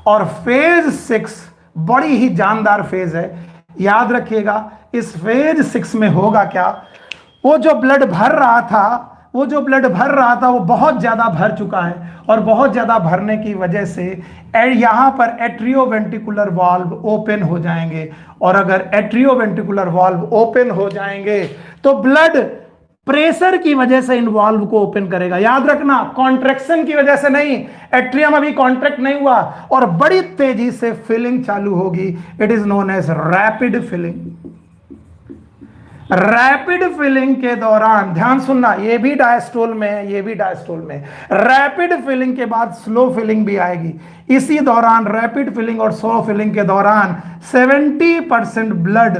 और फेज 6 बड़ी ही जानदार फेज है। याद रखिएगा, इस फेज 6 में होगा क्या, वो जो ब्लड भर रहा था, वो जो ब्लड भर रहा था वो बहुत ज्यादा भर चुका है, और बहुत ज्यादा भरने की वजह से यहां पर एट्रियोवेंट्रिकुलर वाल्व ओपन हो जाएंगे। और अगर एट्रियोवेंट्रिकुलर वाल्व ओपन हो जाएंगे तो ब्लड प्रेशर की वजह से इन वाल्व को ओपन करेगा। याद रखना, कॉन्ट्रैक्शन की वजह से नहीं, एट्रियम अभी कॉन्ट्रैक्ट नहीं हुआ और बड़ी तेजी से फिलिंग चालू होगी। It is known as rapid filling. Rapid filling के दौरान ध्यान सुनना, ये भी डायस्टोल में है, ये भी डायस्टोल में। रैपिड फिलिंग के बाद स्लो फिलिंग भी आएगी। इसी दौरान रैपिड फिलिंग और स्लो फिलिंग के दौरान 70% ब्लड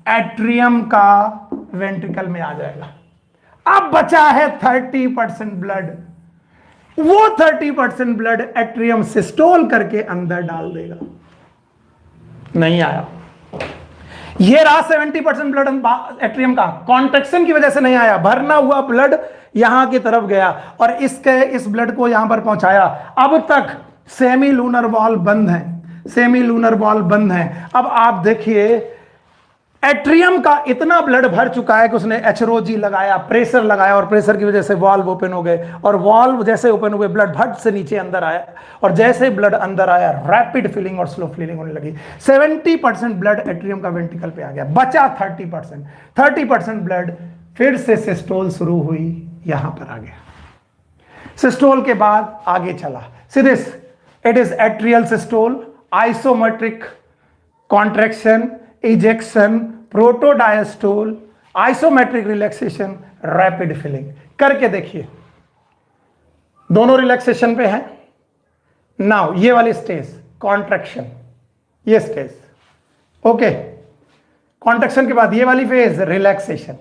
एट्रियम का वेंट्रिकल में आ जाएगा। अब बचा है 30% ब्लड। वो 30% ब्लड एट्रियम सिस्टोल करके अंदर डाल देगा। नहीं आया, ये रहा 70% ब्लड एट्रियम का, कॉन्ट्रैक्शन की वजह से नहीं आया। भरना हुआ ब्लड यहां की तरफ गया और इस ब्लड को यहां पर पहुंचाया। अब तक सेमी लूनर वॉल्व बंद है, सेमी लूनर वॉल्व बंद है। अब आप देखिए, एट्रियम का इतना ब्लड भर चुका है कि उसने एचरोजी लगाया, प्रेशर लगाया और प्रेशर की वजह से वाल्व ओपन हो गए। और वाल्व जैसे ओपन हुए, ब्लड भट से नीचे अंदर आया और जैसे ब्लड अंदर आया, रैपिड फिलिंग और स्लो फिलिंग होने लगी। 70% ब्लड एट्रियम का वेंट्रिकल पे आ गया, बचा 30%। 30% ब्लड फिर से सिस्टोल शुरू हुई, यहां पर आ गया। सिस्टोल के बाद आगे चला सीधे, it is atrial systole, isometric contraction, ejection, protodiastole, isometric relaxation, rapid filling. करके देखिए, दोनों रिलैक्सेशन पे हैं। नाउ ये वाली स्टेज कॉन्ट्रैक्शन, ये स्टेज ओके। कॉन्ट्रैक्शन के बाद ये वाली फेज रिलैक्सेशन,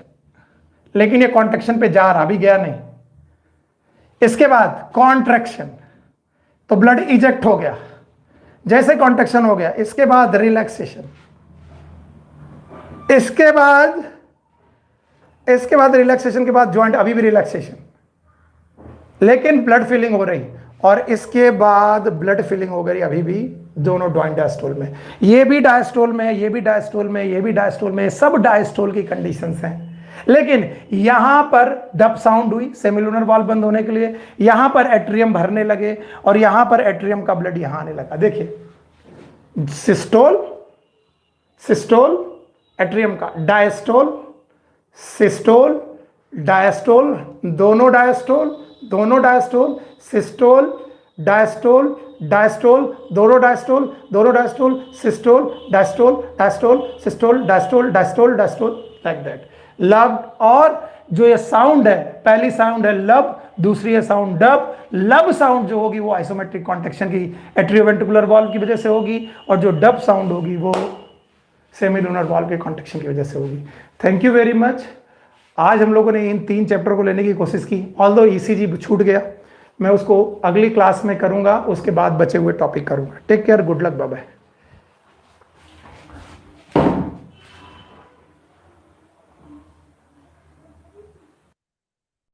लेकिन ये कॉन्ट्रैक्शन पे जा रहा, अभी गया नहीं। इसके बाद कॉन्ट्रैक्शन, तो ब्लड इजेक्ट हो गया, जैसे कॉन्ट्रैक्शन हो गया, इसके बाद रिलैक्सेशन, इसके बाद रिलैक्सेशन के बाद जॉइंट, अभी भी रिलैक्सेशन, लेकिन ब्लड फिलिंग हो रही। और इसके बाद ब्लड फिलिंग हो गई अभी भी दोनों जॉइंट डायस्टोल में। ये भी डायस्टोल में, ये भी डायस्टोल में, ये भी डायस्टोल में, सब डायस्टोल की कंडीशंस हैं। लेकिन यहां पर डब साउंड हुई सेमिलुनर वाल्व बंद होने के लिए, यहां पर एट्रियम भरने लगे और यहां पर एट्रियम का ब्लड यहां आने लगा। देखिए, सिस्टोल, सिस्टोल एट्रियम का, डायस्टोल, सिस्टोल, डायस्टोल, दोनों डायस्टोल, दोनों डायस्टोल, सिस्टोल, डायस्टोल, डायस्टोल, दोनों डायस्टोल, दोनों diastole, systole, diastole, diastole, systole, diastole, diastole, diastole, like that. लब, और जो ये साउंड है, पहली साउंड है लब, दूसरी है साउंड डब। लब साउंड जो होगी वो आइसोमेट्रिक कॉन्ट्रैक्शन की, एट्रियोवेंट्रिकुलर वॉल्व की वजह से होगी, और जो डब साउंड होगी वो सेमिलुनर वॉल्व के कॉन्ट्रैक्शन की वजह से होगी। Thank you very much. आज हम लोगों ने इन 3 चैप्टर को लेने की कोशिश की, ऑल्दो ईसीजी छूट गया, मैं उसको अगली क्लास में करूंगा, उसके बाद बचे हुए टॉपिक करूंगा। Take care, good luck, bye bye.